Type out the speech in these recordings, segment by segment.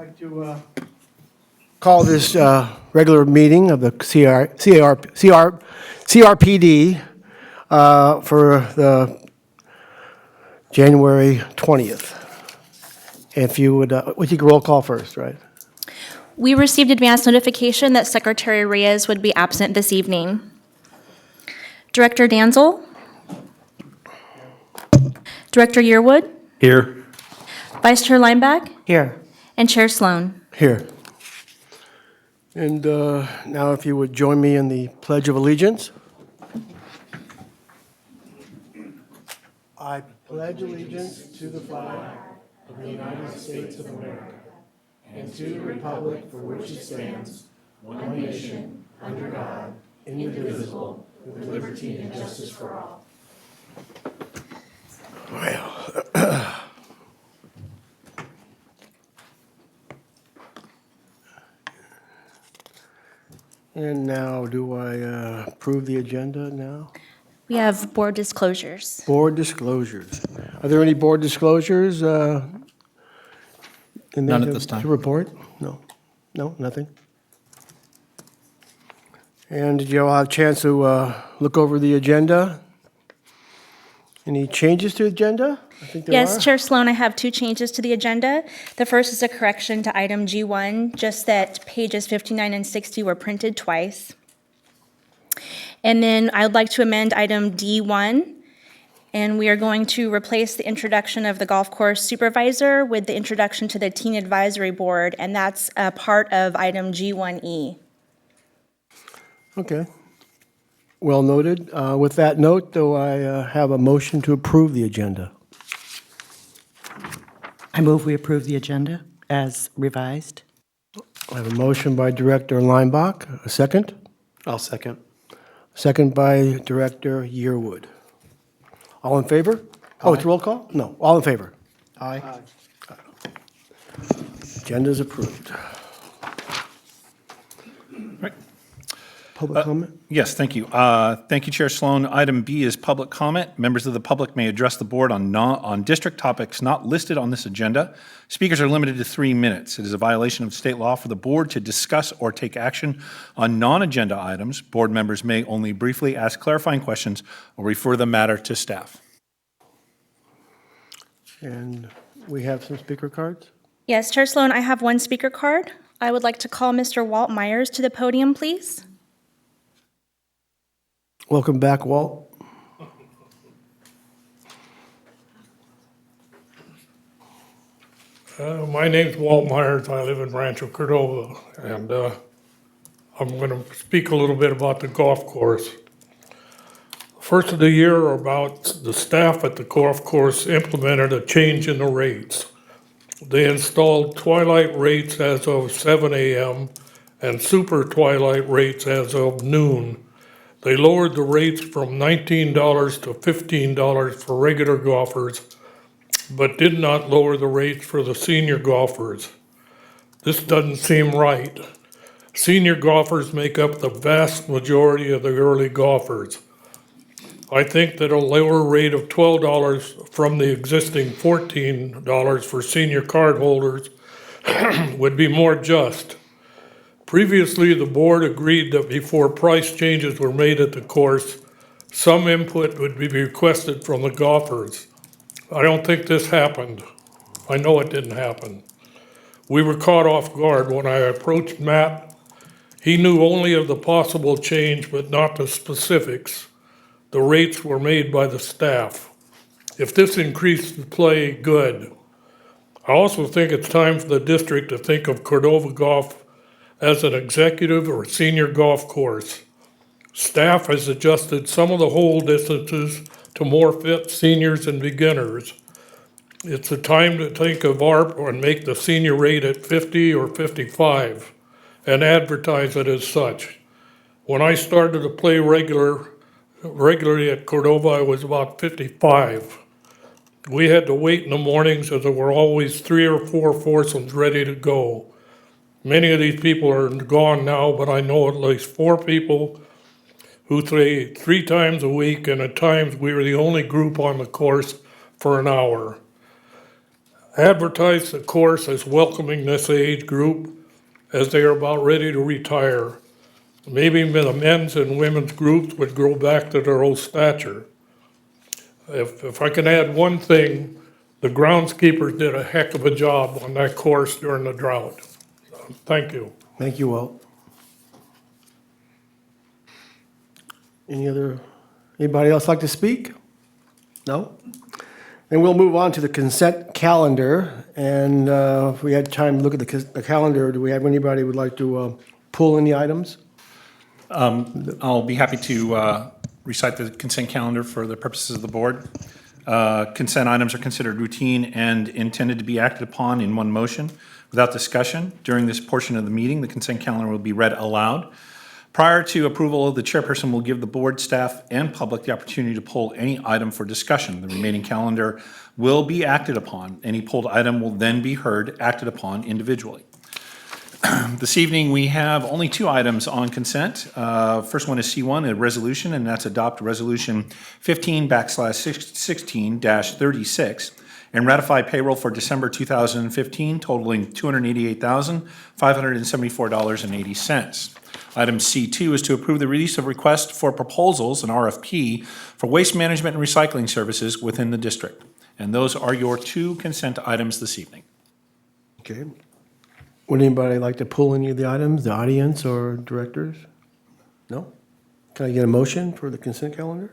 like to call this regular meeting of the CRPD for the January 20th. If you would you roll call first, right? We received advance notification that Secretary Reyes would be absent this evening. Director Danzel? Director Yearwood? Here. Vice Chair Lineback? Here. And Chair Sloan? Here. And now if you would join me in the Pledge of Allegiance. I pledge allegiance to the flag of the United States of America and to the republic for which it stands, one nation, under God, indivisible, with liberty and justice for all. Well, and now, do I approve the agenda now? We have board disclosures. Board disclosures. Are there any board disclosures? None at this time. To report? No. No, nothing? And did you all have a chance to look over the agenda? Any changes to the agenda? I think there Yes, are. Chair Sloan, I have two changes to the agenda. The first is a correction to item G1, just that pages 59 and 60 were printed twice. And then I would like to amend item D1, and we are going to replace the introduction of the golf course supervisor with the introduction to the teen advisory board, and that's a part of item G1E. Okay. Well noted. With that note, do I have a motion to approve the agenda? I move we approve the agenda as revised. I have a motion by Director Leinbach. A second? I'll second. Second by Director Yearwood. All in favor? Oh, it's roll call? No, all in favor? Aye. Agenda's approved. Right. Public comment? Yes, thank you. Thank you, Chair Sloan. Item B is public comment. Members of the public may address the board on district topics not listed on this agenda. Speakers are limited to 3 minutes. It is a violation of state law for the board to discuss or take action on non-agenda items. Board members may only briefly ask clarifying questions or refer the matter to staff. And we have some speaker cards? Yes, Chair Sloan, I have one speaker card. I would like to call Mr. Walt Myers to the podium, please. Welcome back, Walt. My name's Walt Myers. I live in Rancho Cordova, and I'm going to speak a little bit about the golf course. First of the year, about the staff at the golf course implemented a change in the rates. They installed twilight rates as of 7 a.m. and super twilight rates as of noon. They lowered the rates from $19 to $15 for regular golfers, but did not lower the rates for the senior golfers. This doesn't seem right. Senior golfers make up the vast majority of the early golfers. I think that a lower rate of $12 from the existing $14 for senior card holders would be more just. Previously, the board agreed that before price changes were made at the course, some input would be requested from the golfers. I don't think this happened. I know it didn't happen. We were caught off guard when I approached Matt. He knew only of the possible change, but not the specifics. The rates were made by the staff. If this increased the play, good. I also think it's time for the district to think of Cordova Golf as an executive or senior golf course. Staff has adjusted some of the hole distances to more fit seniors and beginners. It's a time to think of ARP and make the senior rate at 50 or 55 and advertise it as such. When I started to play regularly at Cordova, I was about 55. We had to wait in the mornings as there were always 3 or 4 foursomes ready to go. Many of these people are gone now, but I know at least 4 people who play 3 times a week, and at times we were the only group on the course for an hour. advertise the course as welcoming this age group as they are about ready to retire. Maybe the men's and women's groups would grow back to their old stature. If I can add one thing, the groundskeepers did a heck of a job on that course during the drought. Thank you. Thank you, Walt. Anybody else like to speak? No? Then we'll move on to the consent calendar. And if we had time to look at the calendar, do we have anybody who would like to pull any items? I'll be happy to recite the consent calendar for the purposes of the board. Consent items are considered routine and intended to be acted upon in one motion without discussion. During this portion of the meeting, the consent calendar will be read aloud. Prior to approval, the chairperson will give the board, staff, and public the opportunity to pull any item for discussion. The remaining calendar will be acted upon. Any pulled item will then be heard, acted upon individually. This evening, we have only 2 items on consent. First one is C1, a resolution, and that's adopt resolution 15/16-36 and ratify payroll for December 2015 totaling $288,574.80. Item C2 is to approve the release of request for proposals, an RFP, for waste management and recycling services within the district. And those are your 2 consent items this evening. Okay. Would anybody like to pull any of the items, the audience or directors? No? Can I get a motion for the consent calendar?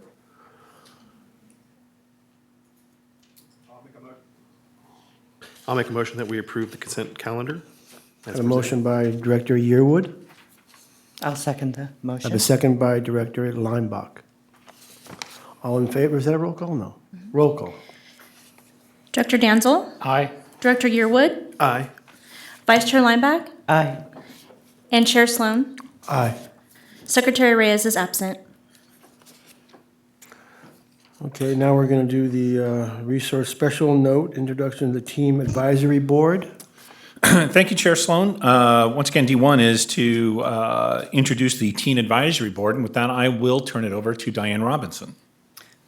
I'll make a motion that we approve the consent calendar. Got a motion by Director Yearwood. I'll second the I have motion. a second by Director Lineback. All in favor? Is that a roll call? No. Roll call. Director Danzel? Aye. Director Yearwood? Aye. Vice Chair Lineback? Aye. And Chair Sloan? Aye. Secretary Reyes is absent. Okay, now we're going to do the resource special note, introduction to the team advisory board. Thank you, Chair Sloan. Once again, D1 is to introduce the Teen Advisory Board, and with that, I will turn it over to Diane Robinson.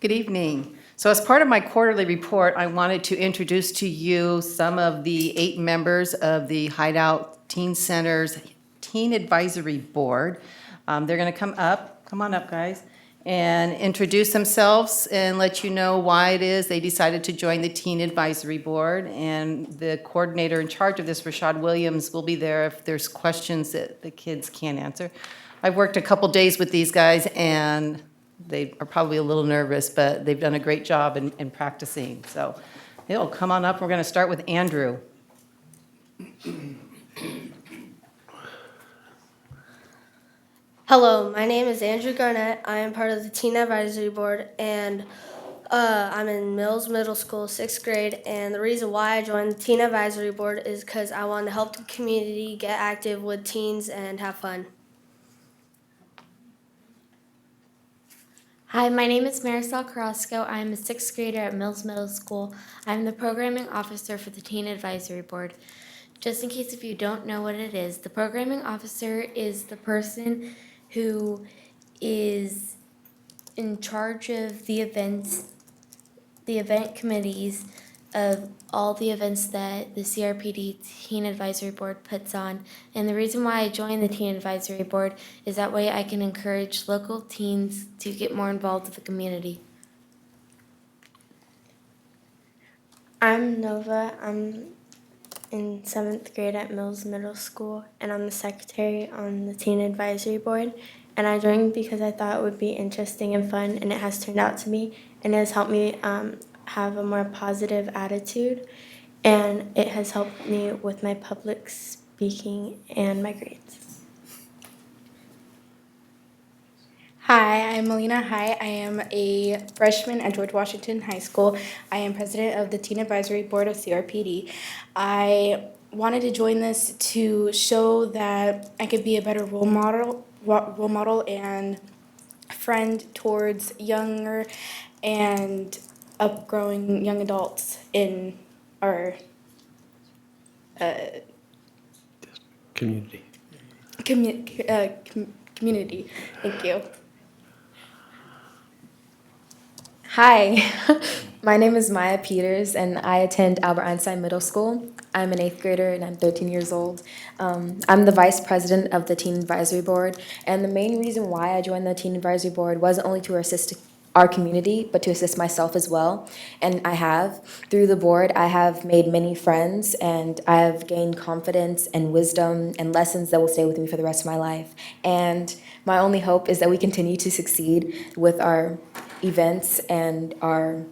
Good evening. So as part of my quarterly report, I wanted to introduce to you some of the 8 members of the Hideout Teen Center's Teen Advisory Board. They're going to come on up, guys, and introduce themselves and let you know why it is they decided to join the Teen Advisory Board. And the coordinator in charge of this, Rashad Williams, will be there if there's questions that the kids can't answer. I've worked a couple days with these guys, and they are probably a little nervous, but they've done a great job in practicing. So it'll come on up. We're going to start with Andrew. Hello, my name is Andrew Garnett. I am part of the Teen Advisory Board, and I'm in Mills Middle School, 6th grade. And the reason why I joined the Teen Advisory Board is because I want to help the community get active with teens and have fun. Hi, my name is Marisol Carrasco. I am a 6th grader at Mills Middle School. I'm the programming officer for the Teen Advisory Board. Just in case if you don't know what it is, the programming officer is the person who is in charge of the events, the event committees of all the events that the CRPD Teen Advisory Board puts on. And the reason why I joined the Teen Advisory Board is that way I can encourage local teens to get more involved with the community. I'm Nova. I'm in 7th grade at Mills Middle School, and I'm the secretary on the Teen Advisory Board. And I joined because I thought it would be interesting and fun, and it has turned out to be, and it has helped me have a more positive attitude, and it has helped me with my public speaking and my grades. Hi, I'm Melina. Hi, I am a freshman at George Washington High School. I am president of the Teen Advisory Board of CRPD. I wanted to join this to show that I could be a better role model and friend towards younger and upgrowing young adults in our Community. community. Thank you. Hi, My name is Maya Peters, and I attend Albert Einstein Middle School. I'm an 8th grader, and I'm 13 years old. I'm the vice president of the Teen Advisory Board, and the main reason why I joined the Teen Advisory Board wasn't only to assist our community, but to assist myself as well. And I have. Through the board, I have made many friends, and I have gained confidence and wisdom and lessons that will stay with me for the rest of my life. And my only hope is that we continue to succeed with our events and our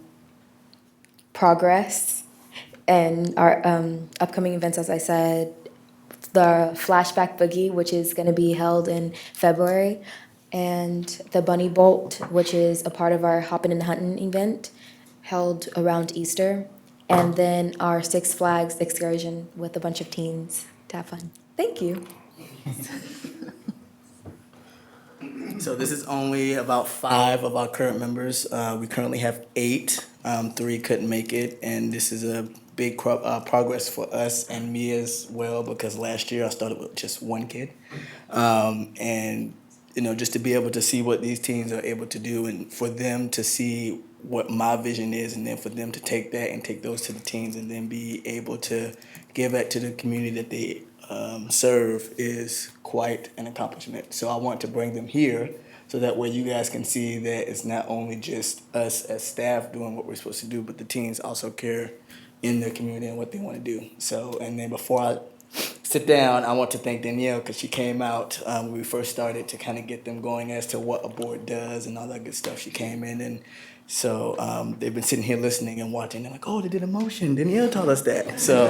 progress and our upcoming events, as I said, the Flashback Boogie, which is going to be held in February, and the Bunny Bolt, which is a part of our Hoppin' and Huntin' event held around Easter, and then our Six Flags excursion with a bunch of teens to have fun. Thank you. So this is only about 5 of our current members. We currently have 8. 3 couldn't make it, and this is a big progress for us and me as well, because last year I started with just 1 kid. And just to be able to see what these teens are able to do, and for them to see what my vision is, and then for them to take that and take those to the teens, and then be able to give that to the community that they serve is quite an accomplishment. So I want to bring them here so that way you guys can see that it's not only just us as staff doing what we're supposed to do, but the teens also care in their community and what they want to do. So, and then before I sit down, I want to thank Danielle, because she came out when we first started to kind of get them going as to what a board does and all that good stuff. She came in, and so they've been sitting here listening and watching. They're like, oh, they did a motion. Danielle told us that. So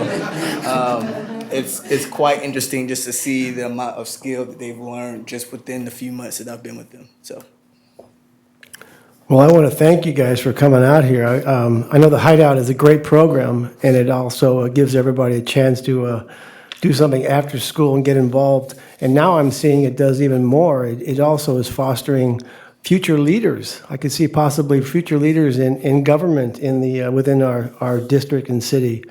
it's quite interesting just to see the amount of skill that they've learned just within the few months that I've been with them. So. Well, I want to thank you guys for coming out here. I know the Hideout is a great program, and it also gives everybody a chance to do something after school and get involved. And now I'm seeing it does even more. It also is fostering future leaders. I could see possibly future leaders in government within our district and city,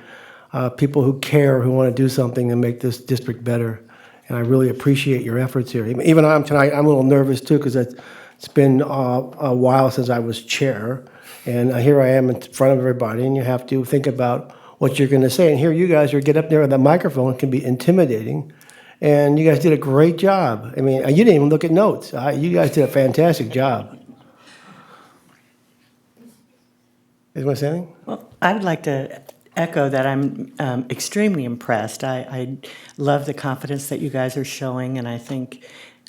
people who care, who want to do something and make this district better. And I really appreciate your efforts here. Even tonight, I'm a little nervous too, because it's been a while since I was chair, and here I am in front of everybody, and you have to think about what you're going to say. And here you guys get up there with a microphone. It can be intimidating, and you guys did a great job. I mean, you didn't even look at notes. You guys did a fantastic job. You want to say anything? Well, I would like to echo that I'm extremely impressed. I love the confidence that you guys are showing, and I think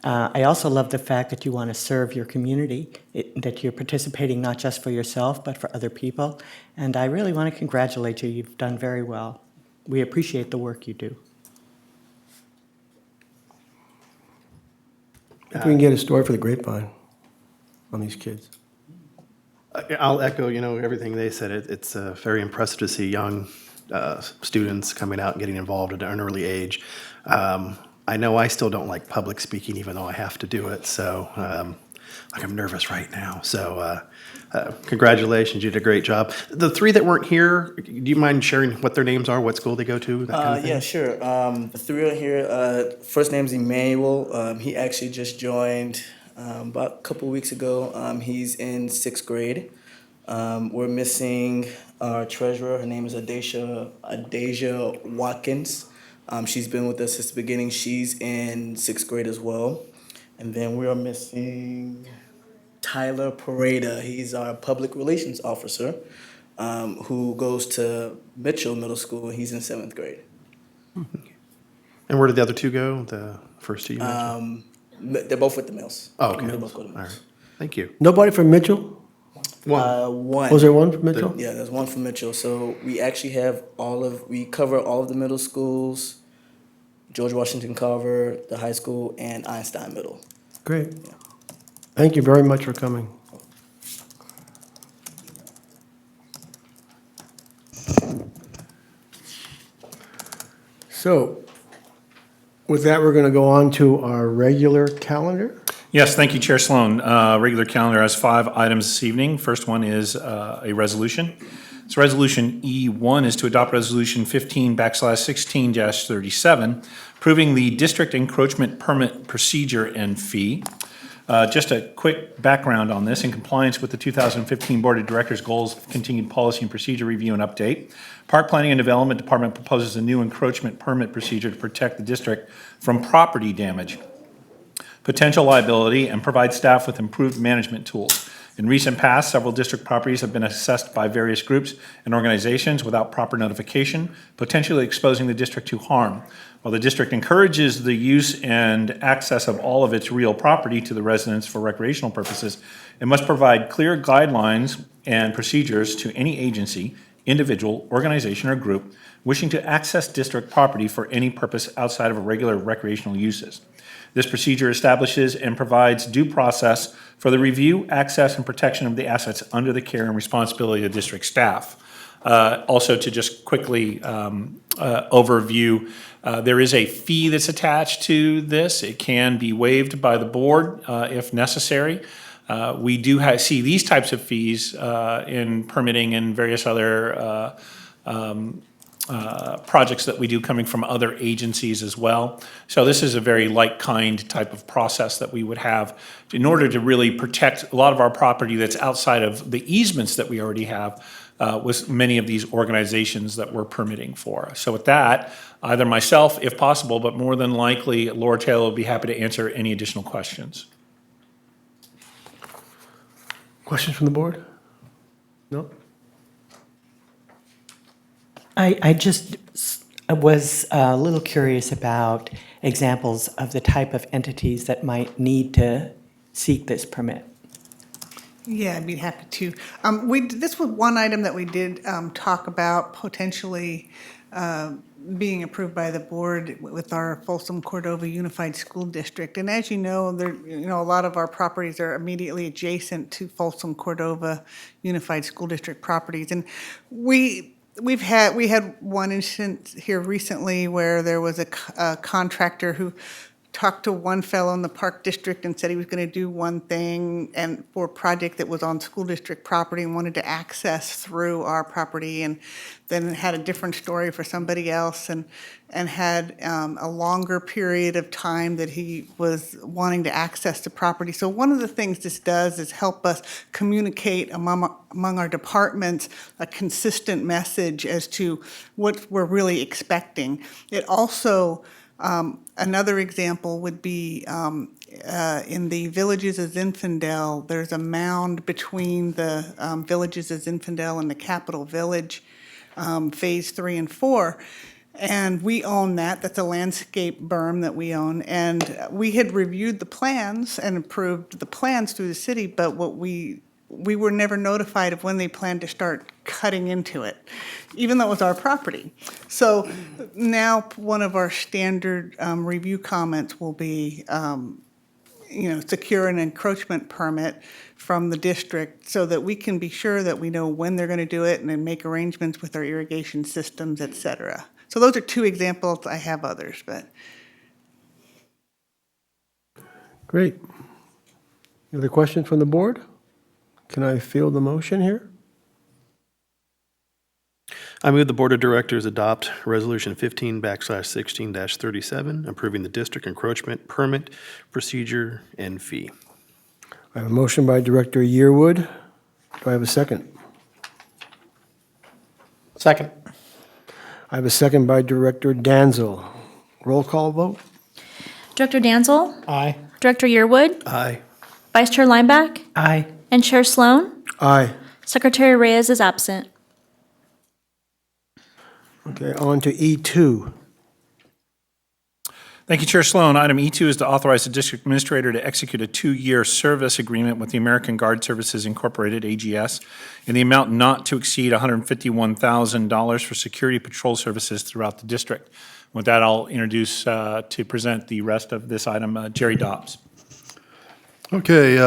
I also love the fact that you want to serve your community, that you're participating not just for yourself, but for other people. And I really want to congratulate you. You've done very well. We appreciate the work you do. If we can get a story for the grapevine on these kids. I'll echo, everything they said. It's very impressive to see young students coming out and getting involved at an early age. I know I still don't like public speaking, even though I have to do it. So I'm nervous right now. So congratulations, you did a great job. The 3 that weren't here, do you mind sharing what their names are, what school they go to, that kind of thing? Yeah, sure. The 3 are here. First name's Emmanuel. He actually just joined about a couple weeks ago. He's in 6th grade. We're missing our treasurer. Her name is Adasia Watkins. She's been with us since the beginning. She's in 6th grade as well. And then we are missing Tyler Pareda. He's our public relations officer who goes to Mitchell Middle School. He's in 7th grade. And where did the other 2 go, the first 2 you mentioned? They're both with the Mills. Oh, okay. They both go to All Mills. right. Thank you. Nobody from Mitchell? One. Was there one from Mitchell? Yeah, there's one from Mitchell. So we actually have we cover all of the middle schools, George Washington Carver, the high school, and Einstein Middle. Great. Yeah. Thank you very much for coming. So, with that, we're going to go on to our regular calendar. Yes, thank you, Chair Sloan. Regular calendar has 5 items this evening. First one is a resolution. So Resolution E1 is to adopt Resolution 15/16-37, approving the district encroachment permit procedure and fee. Just a quick background on this. In compliance with the 2015 Board of Directors goals of continued policy and procedure review and update, Park Planning and Development Department proposes a new encroachment permit procedure to protect the district from property damage, potential liability, and provide staff with improved management tools. In recent past, several district properties have been assessed by various groups and organizations without proper notification, potentially exposing the district to harm. While the district encourages the use and access of all of its real property to the residents for recreational purposes, it must provide clear guidelines and procedures to any agency, individual, organization, or group wishing to access district property for any purpose outside of regular recreational uses. This procedure establishes and provides due process for the review, access, and protection of the assets under the care and responsibility of district staff. Also, to just quickly overview, there is a fee that's attached to this. It can be waived by the board if necessary. We do see these types of fees in permitting and various other projects that we do coming from other agencies as well. So this is a very like-kind type of process that we would have in order to really protect a lot of our property that's outside of the easements that we already have with many of these organizations that we're permitting for. So with that, either myself, if possible, but more than likely, Laura Taylor will be happy to answer any additional questions. Questions from the board? No? I just was a little curious about examples of the type of entities that might need to seek this permit. Yeah, I'd be happy to. This was one item that we did talk about potentially being approved by the board with our Folsom Cordova Unified School District. And as you know, a lot of our properties are immediately adjacent to Folsom Cordova Unified School District properties. And we had one instance here recently where there was a contractor who talked to one fellow in the park district and said he was going to do one thing and for a project that was on school district property and wanted to access through our property, and then had a different story for somebody else and had a longer period of time that he was wanting to access the property. So one of the things this does is help us communicate among our departments a consistent message as to what we're really expecting. It also another example would be in the Villages of Zinfandel, there's a mound between the Villages of Zinfandel and the Capitol Village, Phase 3 and 4. And we own that. That's a landscape berm that we own. And we had reviewed the plans and approved the plans through the city, but what we were never notified of when they planned to start cutting into it, even though it was our property. So now one of our standard review comments will be, secure an encroachment permit from the district so that we can be sure that we know when they're going to do it and then make arrangements with our irrigation systems, et cetera. So those are two examples. I have others, but. Great. Any other questions from the board? Can I field the motion here? I move the Board of Directors adopt Resolution 15/16-37, approving the district encroachment permit procedure and fee. I have a motion by Director Yearwood. Do I have a second? Second. I have a second by Director Danzel. Roll call vote? Director Danzel? Aye. Director Yearwood? Aye. Vice Chair Lineback? Aye. And Chair Sloan? Aye. Secretary Reyes is absent. Okay, on to E2. Thank you, Chair Sloan. Item E2 is to authorize the district administrator to execute a 2-year service agreement with the American Guard Services Incorporated, AGS, in the amount not to exceed $151,000 for security patrol services throughout the district. With that, I'll introduce to present the rest of this item, Jerry Dobbs. Okay,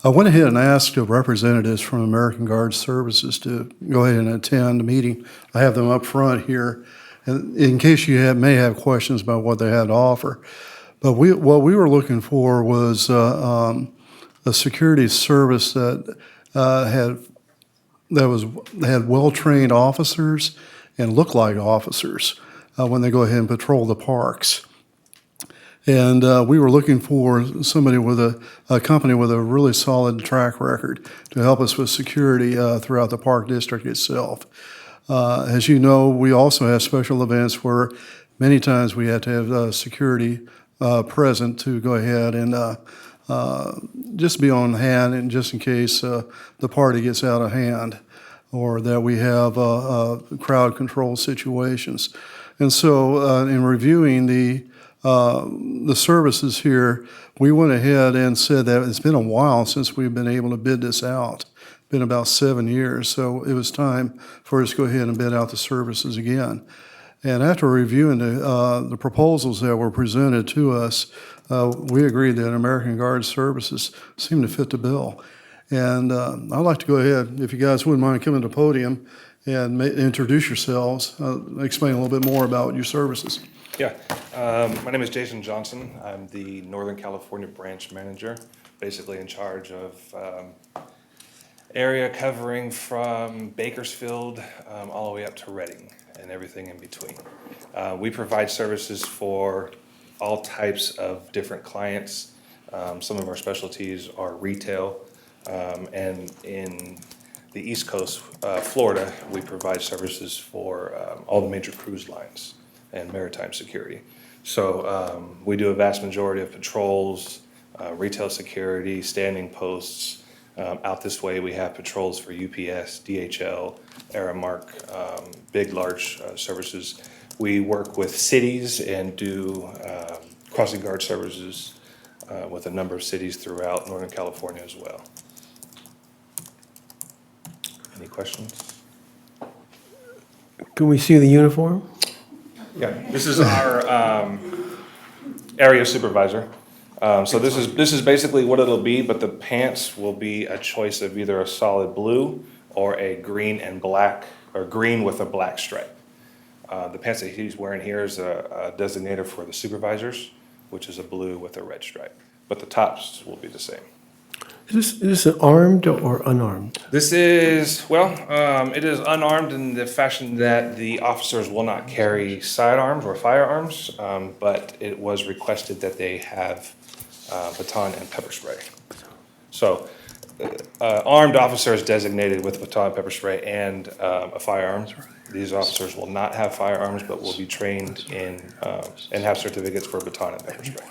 I went ahead and asked representatives from American Guard Services to go ahead and attend the meeting. I have them up front here, and in case you may have questions about what they had to offer. But what we were looking for was a security service that had well-trained officers and look like officers when they go ahead and patrol the parks. And we were looking for somebody with a company with a really solid track record to help us with security throughout the park district itself. As you know, we also have special events where many times we have to have security present to go ahead and just be on hand, and just in case the party gets out of hand, or that we have crowd control situations. And so in reviewing the services here, we went ahead and said that it's been a while since we've been able to bid this out. Been about 7 years, so it was time for us to go ahead and bid out the services again. And after reviewing the proposals that were presented to us, we agreed that American Guard Services seemed to fit the bill. And I'd like to go ahead, if you guys wouldn't mind coming to the podium and introduce yourselves, explain a little bit more about your services. Yeah, my name is Jason Johnson. I'm the Northern California branch manager, basically in charge of area covering from Bakersfield all the way up to Reading and everything in between. We provide services for all types of different clients. Some of our specialties are retail, and in the East Coast, Florida, we provide services for all the major cruise lines and maritime security. So we do a vast majority of patrols, retail security, standing posts. Out this way, we have patrols for UPS, DHL, Aramark, big, large services. We work with cities and do crossing guard services with a number of cities throughout Northern California as well. Any questions? Can we see the uniform? Yeah, this is our area supervisor. So this is basically what it'll be, but the pants will be a choice of either a solid blue or a green and black, or green with a black stripe. The pants that he's wearing here is a designator for the supervisors, which is a blue with a red stripe, but the tops will be the same. Is this armed or unarmed? This is, well, it is unarmed in the fashion that the officers will not carry sidearms or firearms, but it was requested that they have baton and pepper spray. So armed officer is designated with baton, pepper spray, and a firearm. These officers will not have firearms, but will be trained in and have certificates for baton and pepper spray.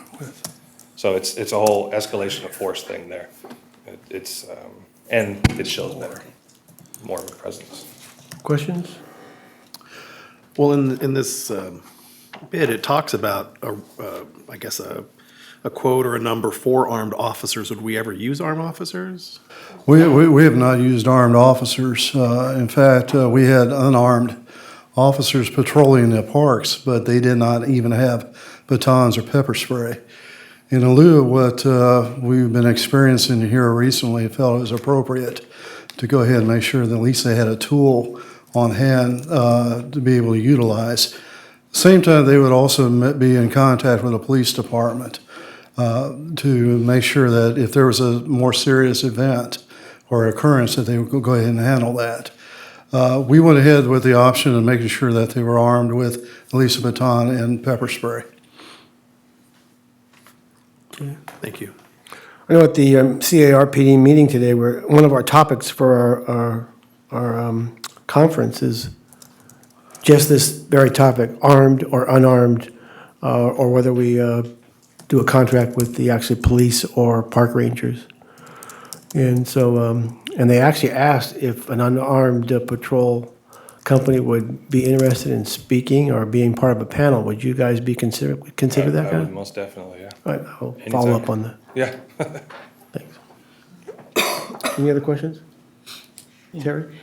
So it's a whole escalation of force thing there. And it shows better, more of a presence. Questions? Well, in this bid, it talks about, I guess, a quote or a number for armed officers. Would we ever use armed officers? We have not used armed officers. In fact, we had unarmed officers patrolling the parks, but they did not even have batons or pepper spray. In lieu of what we've been experiencing here recently, I felt it was appropriate to go ahead and make sure that at least they had a tool on hand to be able to utilize. Same time, they would also be in contact with the police department to make sure that if there was a more serious event or occurrence, that they would go ahead and handle that. We went ahead with the option of making sure that they were armed with at least a baton and pepper spray. Thank you. I know at the CRPD meeting today, one of our topics for our conference is just this very topic, armed or unarmed, or whether we do a contract with the actually police or park rangers. And so, and they actually asked if an unarmed patrol company would be interested in speaking or being part of a panel. Would you guys be consider that I kind would of? most definitely, yeah. All right, I'll follow up on that. Yeah. Thanks. Any other questions? Terry?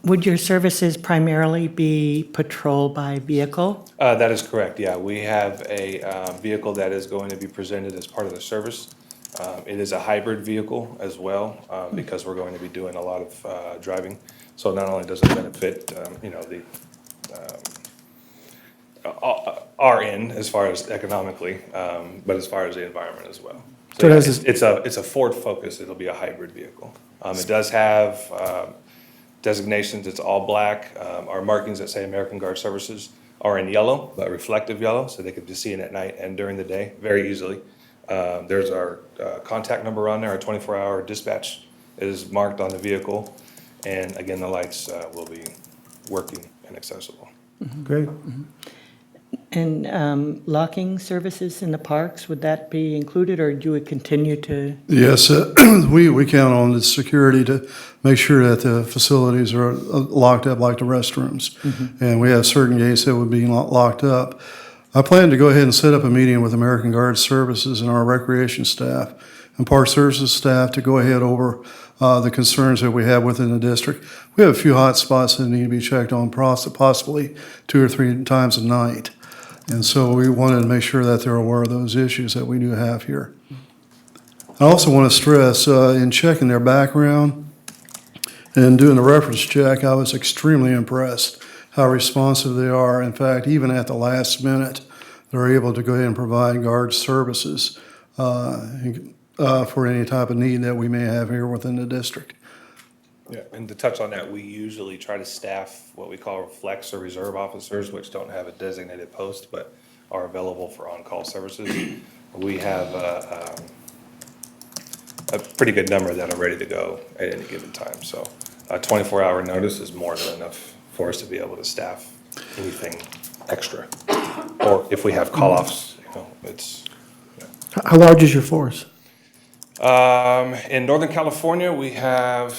Would your services primarily be patrol by vehicle? That is correct, yeah. We have a vehicle that is going to be presented as part of the service. It is a hybrid vehicle as well, because we're going to be doing a lot of driving. So not only does it benefit, our end as far as economically, but as far as the environment as well. So yeah, it's a Ford Focus. It'll be a hybrid vehicle. It does have designations. It's all black. Our markings that say American Guard Services, are in yellow, but reflective yellow, so they can just see it at night and during the day very easily. There's our contact number on there. Our 24-hour dispatch is marked on the vehicle. And again, the lights will be working and accessible. Great. And locking services in the parks, would that be included, or do we continue to? Yes, we count on the security to make sure that the facilities are locked up like the restrooms. And we have certain gates that would be locked up. I plan to go ahead and set up a meeting with American Guard Services and our recreation staff and Park Services staff to go ahead over the concerns that we have within the district. We have a few hot spots that need to be checked on possibly 2 or 3 times a night. And so we wanted to make sure that they're aware of those issues that we do have here. I also want to stress, in checking their background and doing the reference check, I was extremely impressed how responsive they are. In fact, even at the last minute, they're able to go ahead and provide guard services for any type of need that we may have here within the district. Yeah, and to touch on that, we usually try to staff what we call flex or reserve officers, which don't have a designated post, but are available for on-call services. We have a pretty good number that are ready to go at any given time. So a 24-hour notice is more than enough for us to be able to staff anything extra. Or if we have call-offs, it's. How large is your force? In Northern California, we have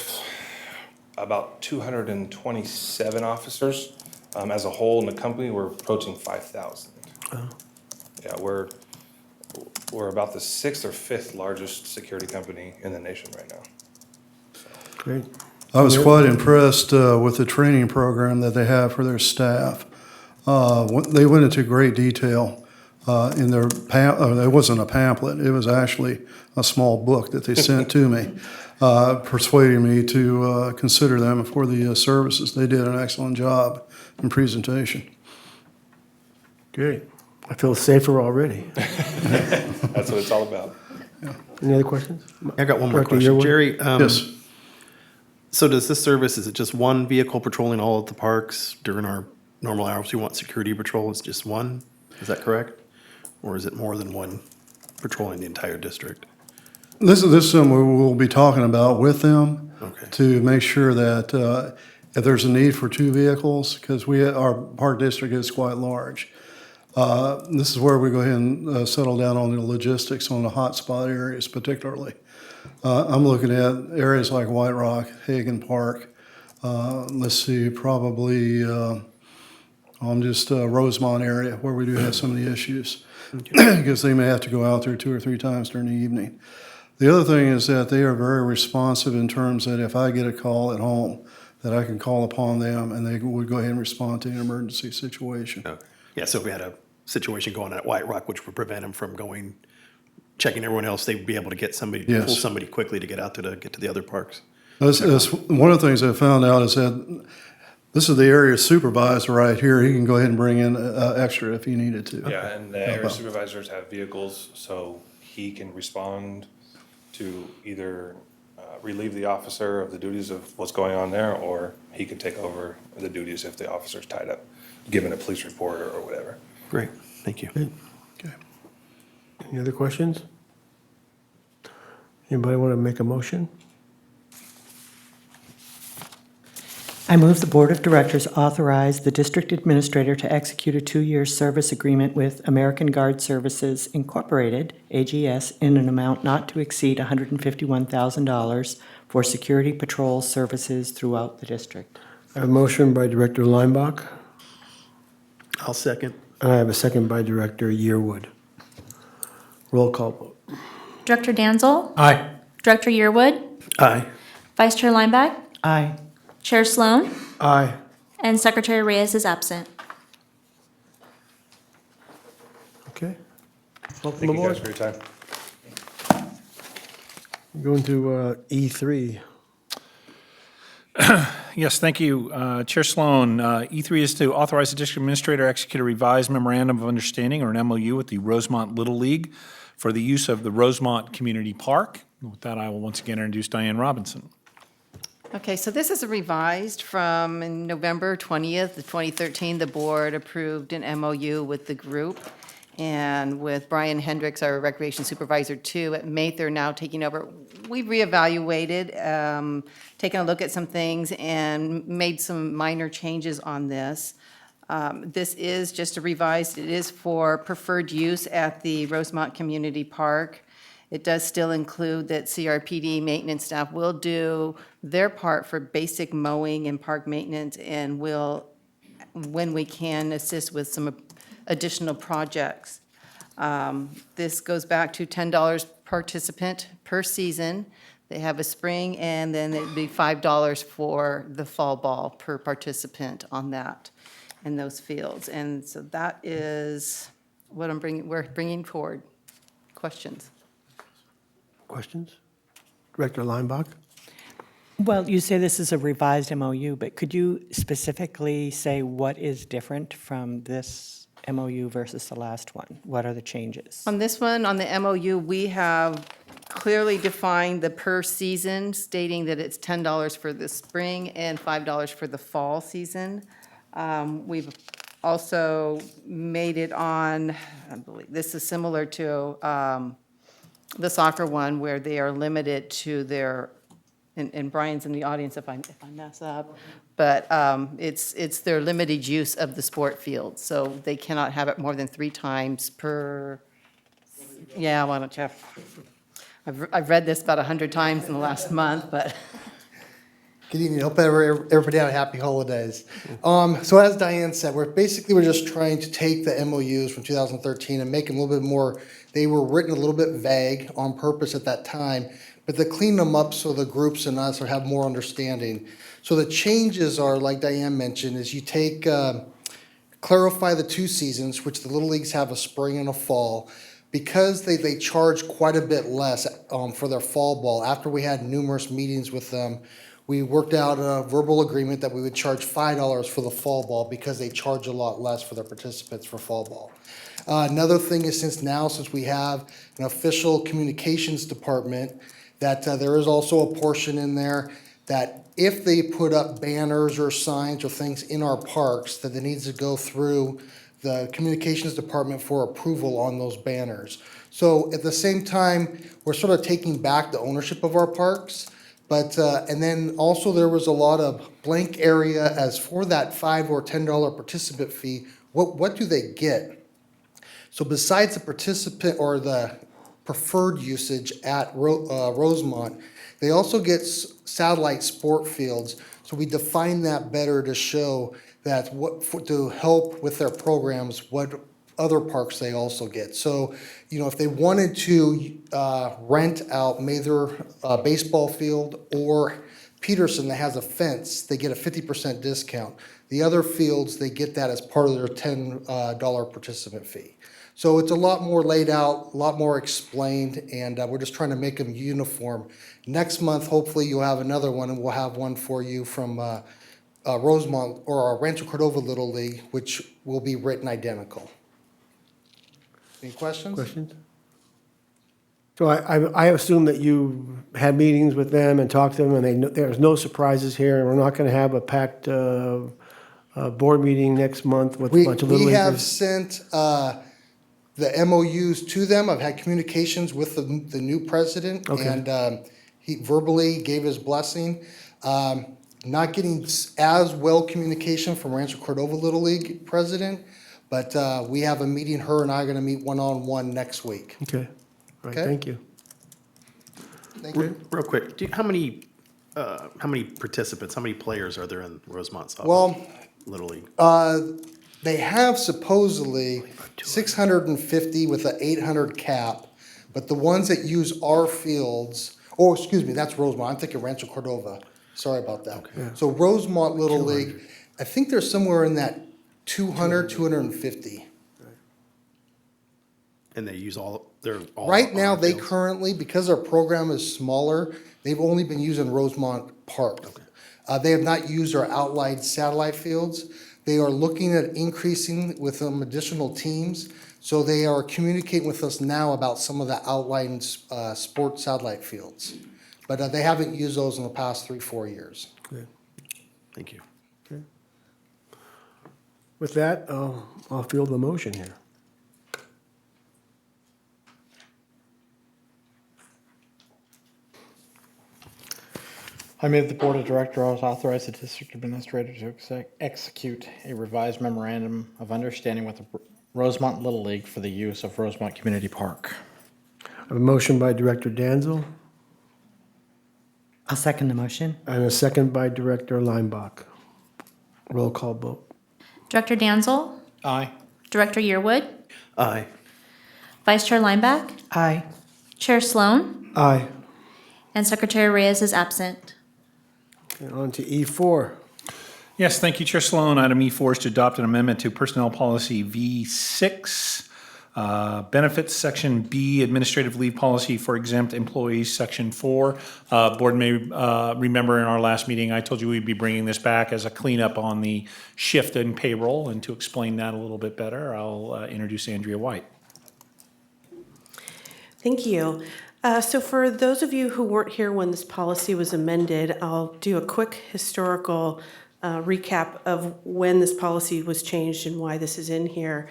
about 227 officers. As a whole in the company, we're approaching 5,000. Oh. Yeah, we're about the 6th or 5th largest security company in the nation right now. Great. I was quite impressed with the training program that they have for their staff. They went into great detail in their it wasn't a pamphlet, it was actually a small book that they sent to me, persuading me to consider them for the services. They did an excellent job in presentation. Great. I feel safer already. That's what it's all about. Any other questions? I got one more Director question. Yearwood? Jerry, Yes. so does this service, is it just one vehicle patrolling all of the parks during our normal hours? We want security patrol, it's just one? Is that correct? Or is it more than one patrolling the entire district? This is something we'll be talking about with them Okay. to make sure that if there's a need for 2 vehicles, because our park district is quite large. This is where we go ahead and settle down on the logistics on the hotspot areas particularly. I'm looking at areas like White Rock, Hagan Park, let's see, probably Rosemont area where we do have some of the issues. Because they may have to go out there 2 or 3 times during the evening. The other thing is that they are very responsive in terms that if I get a call at home, that I can call upon them and they would go ahead and respond to an emergency situation. Okay. Yeah, so if we had a situation going on at White Rock, which would prevent them from checking everyone else, they'd be able to get somebody, Yes. pull somebody quickly to get out to get to the other parks. That's one of the things I found out is that this is the area supervisor right here. He can go ahead and bring in extra if he needed to. Yeah, and the area supervisors have vehicles, so he can respond to either relieve the officer of the duties of what's going on there, or he can take over the duties if the officer's tied up, given a police report or whatever. Great, thank you. Okay. Any other questions? Anybody want to make a motion? I move the Board of Directors authorize the District Administrator to execute a 2-year service agreement with American Guard Services Incorporated, AGS, in an amount not to exceed $151,000 for security patrol services throughout the district. I have a motion by Director Linebaugh, I'll second. and I have a second by Director Yearwood. Roll call vote. Director Danzel? Aye. Director Yearwood? Aye. Vice Chair Lineback? Aye. Chair Sloan? Aye. And Secretary Reyes is absent. Okay. Welcome Thank you aboard. guys for your time. Going to E3. Yes, thank you. Chair Sloan, E3 is to authorize the district administrator to execute a revised memorandum of understanding, or an MOU, with the Rosemont Little League for the use of the Rosemont Community Park. With that, I will once again introduce Diane Robinson. Okay, so this is a revised from in November 20th, 2013. The board approved an MOU with the group and with Brian Hendricks, our recreation supervisor too, at Maith, they're now taking over. We reevaluated, taken a look at some things and made some minor changes on this. This is just a revised, it is for preferred use at the Rosemont Community Park. It does still include that CRPD maintenance staff will do their part for basic mowing and park maintenance and will, when we can, assist with some additional projects. This goes back to $10 participant per season. They have a spring, and then it'd be $5 for the fall ball per participant on that, in those fields. And so that is what we're bringing forward. Questions? Questions? Director Linebach? Well, you say this is a revised MOU, but could you specifically say what is different from this MOU versus the last one? What are the changes? On this one, on the MOU, we have clearly defined the per season, stating that it's $10 for the spring and $5 for the fall season. We've also made it on, I believe, this is similar to the soccer one, where they are limited to their, and Brian's in the audience if I mess up, but it's their limited use of the sport field, so they cannot have it more than 3 times per, yeah, why don't you? I've read this about 100 times in the last month, but. Good evening. Hope everybody had a happy holidays. So as Diane said, we're just trying to take the MOUs from 2013 and make them a little bit more, they were written a little bit vague on purpose at that time, but to clean them up so the groups and us have more understanding. So the changes are, like Diane mentioned, is you take, clarify the 2 seasons, which the Little Leagues have a spring and a fall. Because they charge quite a bit less for their fall ball, after we had numerous meetings with them, we worked out a verbal agreement that we would charge $5 for the fall ball because they charge a lot less for their participants for fall ball. Another thing is since we have an official communications department, that there is also a portion in there that if they put up banners or signs or things in our parks, that it needs to go through the communications department for approval on those banners. So at the same time, we're sort of taking back the ownership of our parks. But, and then also there was a lot of blank area as for that $5 or $10 participant fee, what do they get? So besides the participant or the preferred usage at Rosemont, they also get satellite sport fields. So we define that better to show that to help with their programs, what other parks they also get. So, if they wanted to rent out Mather baseball field or Peterson that has a fence, they get a 50% discount. The other fields, they get that as part of their $10 participant fee. So it's a lot more laid out, a lot more explained, and we're just trying to make them uniform. Next month, hopefully you'll have another one, and we'll have one for you from Rosemont or our Rancho Cordova Little League, which will be written identical. Any questions? Questions? So I assume that you had meetings with them and talked to them, and there's no surprises here, and we're not going to have a packed board meeting next month with a bunch of little We have leaguers? sent the MOUs to them. I've had communications with the new president, Okay. and he verbally gave his blessing. Not getting as well communication from Rancho Cordova Little League president, but we have a meeting, her and I are going to meet one-on-one next week. Okay. All right, Okay. thank you. Thank you. Real quick, how many participants, how many players are there in Rosemont softball? Well, Little League? they have supposedly 650 with an 800 cap, but the ones that use our fields, oh, excuse me, that's Rosemont. I'm thinking Rancho Cordova. Sorry about that. Yeah. So Rosemont Little League, I think they're somewhere in that 200, 250. And they use all Right now, on our they fields? currently, because our program is smaller, they've only been using Rosemont Park. They have not used our outlined satellite fields. They are looking at increasing with some additional teams. So they are communicating with us now about some of the outlined sports satellite fields. But they haven't used those in the past 3-4 years. Thank you. With that, I'll field the motion here. I move the Board of Directors authorize the district administrator to execute a revised memorandum of understanding with the Rosemont Little League for the use of Rosemont Community Park. I have a motion by Director Danzel I'll second the motion. and a second by Director Linebach. Roll call vote. Director Danzel? Aye. Director Yearwood? Aye. Vice Chair Lineback? Aye. Chair Sloan? Aye. And Secretary Reyes is absent. And on to E4. Yes, thank you, Chair Sloan. Item E4 is to adopt an amendment to Personnel Policy V6, Benefits, Section B, Administrative Leave Policy for Exempt Employees, Section 4. Board may remember in our last meeting, I told you we'd be bringing this back as a cleanup on the shift in payroll, and to explain that a little bit better, I'll introduce Andrea White. Thank you. So for those of you who weren't here when this policy was amended, I'll do a quick historical recap of when this policy was changed and why this is in here.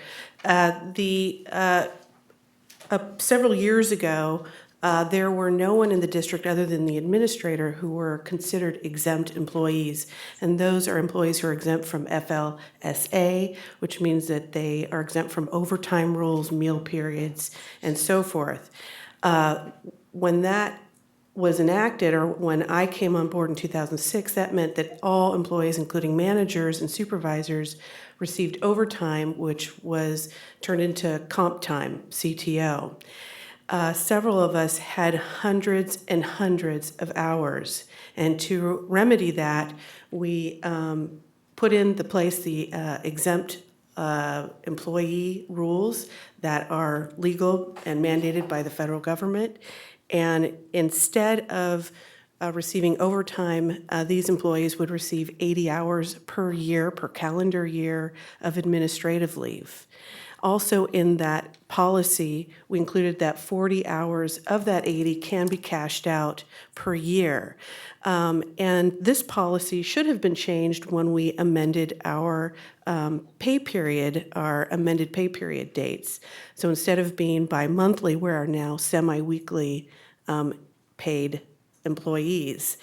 Several years ago, there were no one in the district other than the administrator who were considered exempt employees. And those are employees who are exempt from FLSA, which means that they are exempt from overtime rules, meal periods, and so forth. When that was enacted, or when I came on board in 2006, that meant that all employees, including managers and supervisors, received overtime, which was turned into comp time, CTO. Several of us had hundreds and hundreds of hours, and to remedy that, we put in place the exempt employee rules that are legal and mandated by the federal government. And instead of receiving overtime, these employees would receive 80 hours per year, per calendar year of administrative leave. Also in that policy, we included that 40 hours of that 80 can be cashed out per year. And this policy should have been changed when we amended our pay period, our amended pay period dates. So instead of being bi-monthly, we are now semi-weekly paid employees.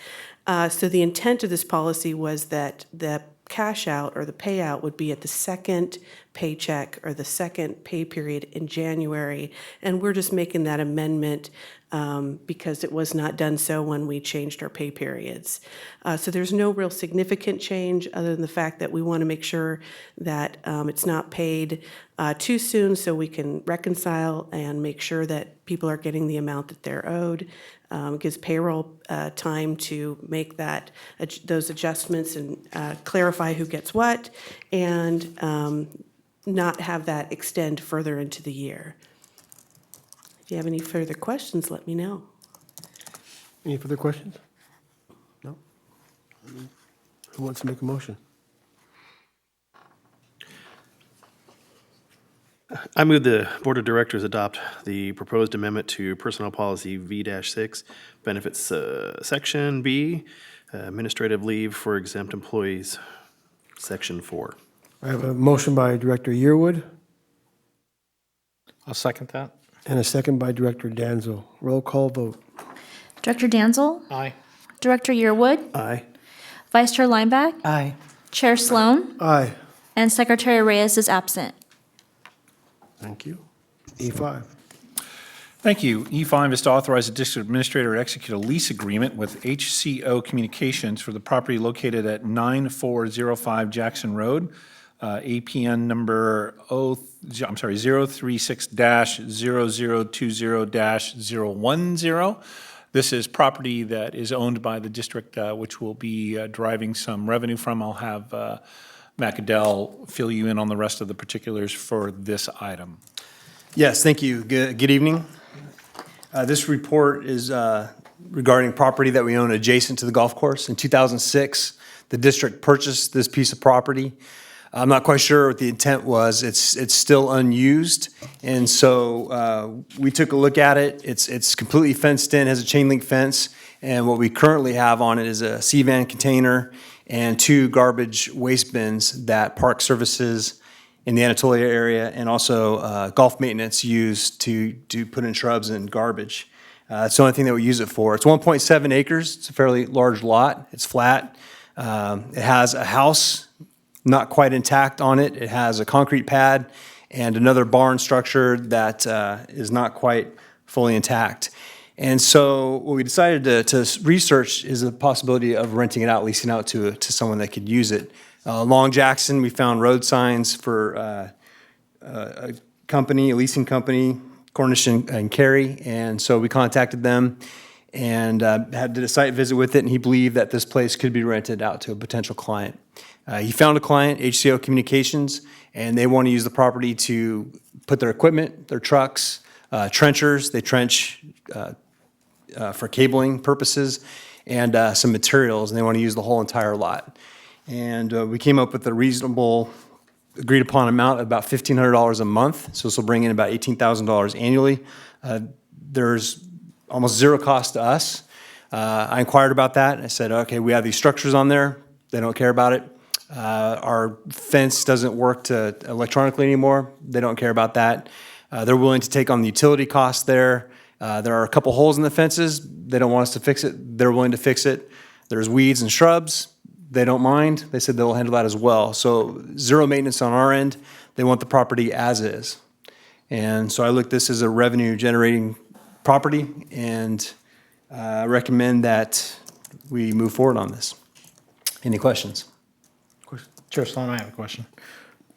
So the intent of this policy was that the cash out or the payout would be at the second paycheck or the second pay period in January. And we're just making that amendment because it was not done so when we changed our pay periods. So there's no real significant change other than the fact that we want to make sure that it's not paid too soon so we can reconcile and make sure that people are getting the amount that they're owed. Gives payroll time to make those adjustments and clarify who gets what, and not have that extend further into the year. If you have any further questions, let me know. Any further questions? No? Who wants to make a motion? I move the Board of Directors adopt the proposed amendment to Personnel Policy V-6, Benefits Section B, Administrative Leave for Exempt Employees, Section 4. I have a motion by Director Yearwood I'll second that. and a second by Director Danzel. Roll call vote. Director Danzel? Aye. Director Yearwood? Aye. Vice Chair Lineback? Aye. Chair Sloan? Aye. And Secretary Reyes is absent. Thank you. E5. Thank you. E5 is to authorize the district administrator to execute a lease agreement with HCO Communications for the property located at 9405 Jackson Road, APN number 036-0020-010. This is property that is owned by the district, which will be driving some revenue from. I'll have Matt Goodell fill you in on the rest of the particulars for this item. Yes, thank you. Good evening. This report is regarding property that we own adjacent to the golf course. In 2006, the district purchased this piece of property. I'm not quite sure what the intent was. It's still unused, and so we took a look at it. It's completely fenced in, has a chain link fence, And what we currently have on it is a C-van container and 2 garbage waste bins that Park Services in the Anatolia area and also golf maintenance use to put in shrubs and garbage. It's the only thing that we use it for. It's 1.7 acres. It's a fairly large lot. It's flat. It has a house not quite intact on it. It has a concrete pad and another barn structure that is not quite fully intact. And so what we decided to research is the possibility of renting it out, leasing out to someone that could use it. Along Jackson, we found road signs for a company, a leasing company, Cornish and Carey, and so we contacted them and did a site visit with it, and he believed that this place could be rented out to a potential client. He found a client, HCO Communications, and they want to use the property to put their equipment, their trucks, trenchers. They trench for cabling purposes, and some materials, and they want to use the whole entire lot. And we came up with a reasonable, agreed upon amount of about $1,500 a month, so this will bring in about $18,000 annually. There's almost zero cost to us. I inquired about that. I said, okay, we have these structures on there. They don't care about it. Our fence doesn't work electronically anymore. They don't care about that. They're willing to take on the utility costs there. There are a couple holes in the fences. They don't want us to fix it. They're willing to fix it. There's weeds and shrubs. They don't mind. They said they'll handle that as well. So zero maintenance on our end. They want the property as is. And so I look at this as a revenue generating property and recommend that we move forward on this. Any questions? Chair Sloan, I have a question.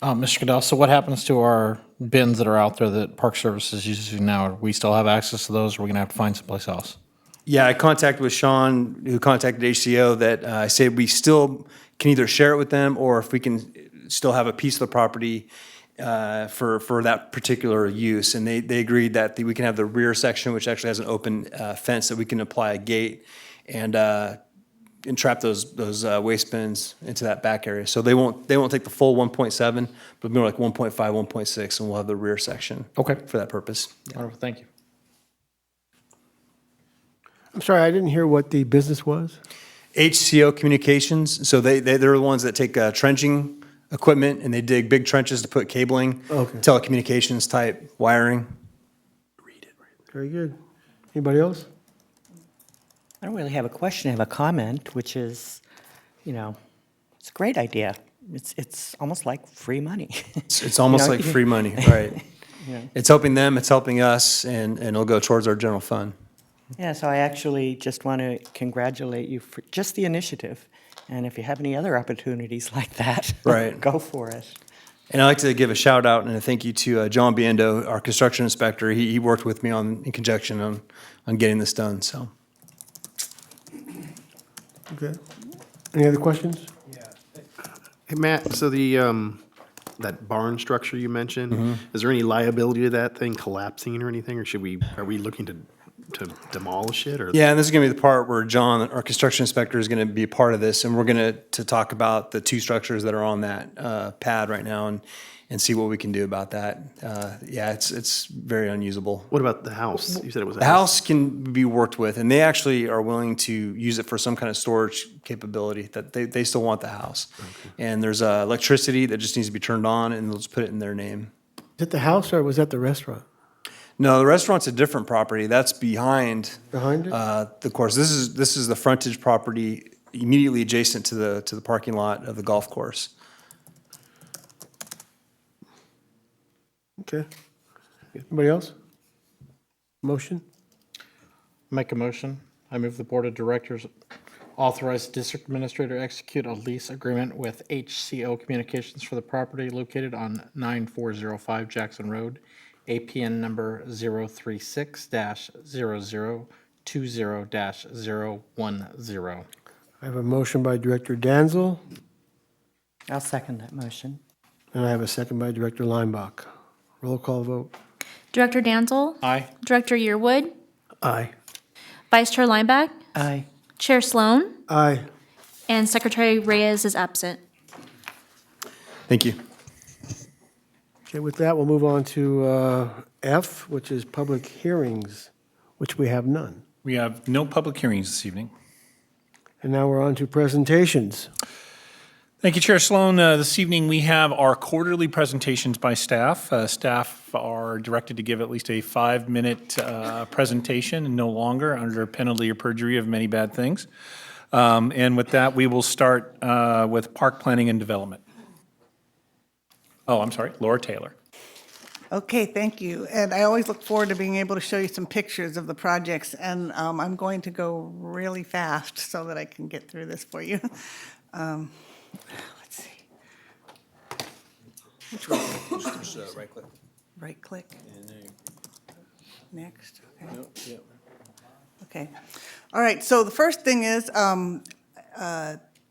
Mr. Goodell, so what happens to our bins that are out there that Park Services uses now? Do we still have access to those, or are we going to have to find someplace else? Yeah, I contacted with Sean, who contacted HCO, that I said we still can either share it with them or if we can still have a piece of the property for that particular use. And they agreed that we can have the rear section, which actually has an open fence that we can apply a gate and trap those waste bins into that back area. So they won't take the full 1.7, but more like 1.5, 1.6, and we'll have the rear section. Okay. For that purpose. Wonderful, thank you. I'm sorry, I didn't hear what the business was. HCO Communications, so they're the ones that take trenching equipment and they dig big trenches to put cabling, Okay. telecommunications type wiring. Very good. Anybody else? I don't really have a question, I have a comment, which is, it's a great idea. It's almost like free money. It's almost like free money, right? Yeah. It's helping them, it's helping us, and it'll go towards our general fund. Yeah, so I actually just want to congratulate you for just the initiative. And if you have any other opportunities like that, Right. go for it. And I'd like to give a shout out and a thank you to John Biendo, our construction inspector. He worked with me in conjunction on getting this done, so. Okay. Any other questions? Hey, Matt, so that barn structure you mentioned, is there any liability to that thing collapsing or anything, or are we looking to demolish it, or? Yeah, and this is going to be the part where John, our construction inspector, is going to be a part of this, and we're going to talk about the 2 structures that are on that pad right now and see what we can do about that. Yeah, it's very unusable. What about the house? You said it was a The house can be worked with, and they actually are willing to use it for some kind of storage capability, that they still want the house. Okay. And there's electricity that just needs to be turned on, and they'll just put it in their name. Is it the house or was that the restaurant? No, the restaurant's a different property. That's behind. Behind it? The course. This is the frontage property immediately adjacent to the parking lot of the golf course. Okay. Anybody else? Motion? Make a motion. I move the Board of Directors authorize the district administrator execute a lease agreement with HCO Communications for the property located on 9405 Jackson Road, APN number 036-0020-010. I have a motion by Director Danzel, I'll second that motion. and I have a second by Director Linebach. Roll call vote. Director Danzel? Aye. Director Yearwood? Aye. Vice Chair Lineback? Aye. Chair Sloan? Aye. And Secretary Reyes is absent. Thank you. Okay, with that, we'll move on to F, which is public hearings, which we have none. We have no public hearings this evening. And now we're on to presentations. Thank you, Chair Sloan. This evening, we have our quarterly presentations by staff. Staff are directed to give at least a 5-minute presentation and no longer, under penalty of perjury of many bad things. And with that, we will start with Park Planning and Development. Oh, I'm sorry, Laura Taylor. Okay, thank you. And I always look forward to being able to show you some pictures of the projects, and I'm going to go really fast so that I can get through this for you. Let's see. Which one? Just right click. Right click. Next. Okay. Okay. All right, so the first thing is,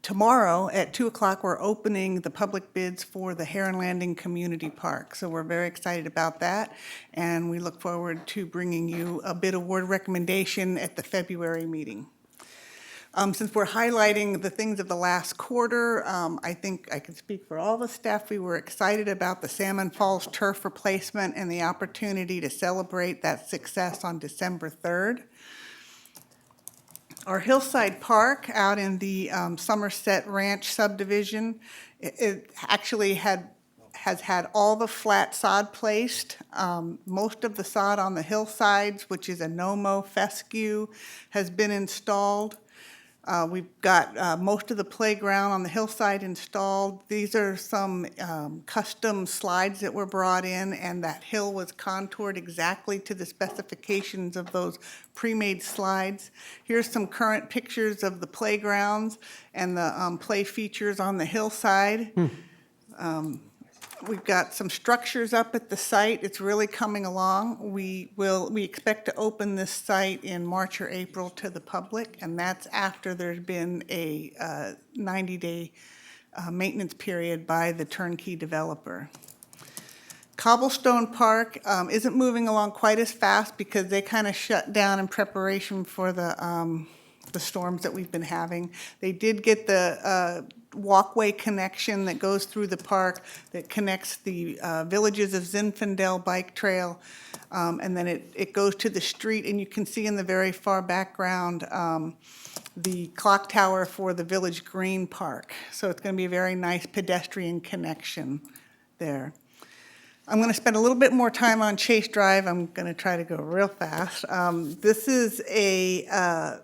tomorrow at 2 o'clock, we're opening the public bids for the Heron Landing Community Park. So we're very excited about that, and we look forward to bringing you a bid award recommendation at the February meeting. Since we're highlighting the things of the last quarter, I think I can speak for all the staff. We were excited about the Salmon Falls turf replacement and the opportunity to celebrate that success on December 3rd. Our Hillside Park out in the Somerset Ranch subdivision, it actually has had all the flat sod placed. Most of the sod on the hillsides, which is a no-mow fescue, has been installed. We've got most of the playground on the hillside installed. These are some custom slides that were brought in, and that hill was contoured exactly to the specifications of those pre-made slides. Here's some current pictures of the playgrounds and the play features on the hillside. We've got some structures up at the site. It's really coming along. We expect to open this site in March or April to the public, and that's after there's been a 90-day maintenance period by the turnkey developer. Cobblestone Park isn't moving along quite as fast because they kind of shut down in preparation for the storms that we've been having. They did get the walkway connection that goes through the park that connects the villages of Zinfandel Bike Trail, and then it goes to the street, and you can see in the very far background the clock tower for the Village Green Park. So it's going to be a very nice pedestrian connection there. I'm going to spend a little bit more time on Chase Drive. I'm going to try to go real fast. This is a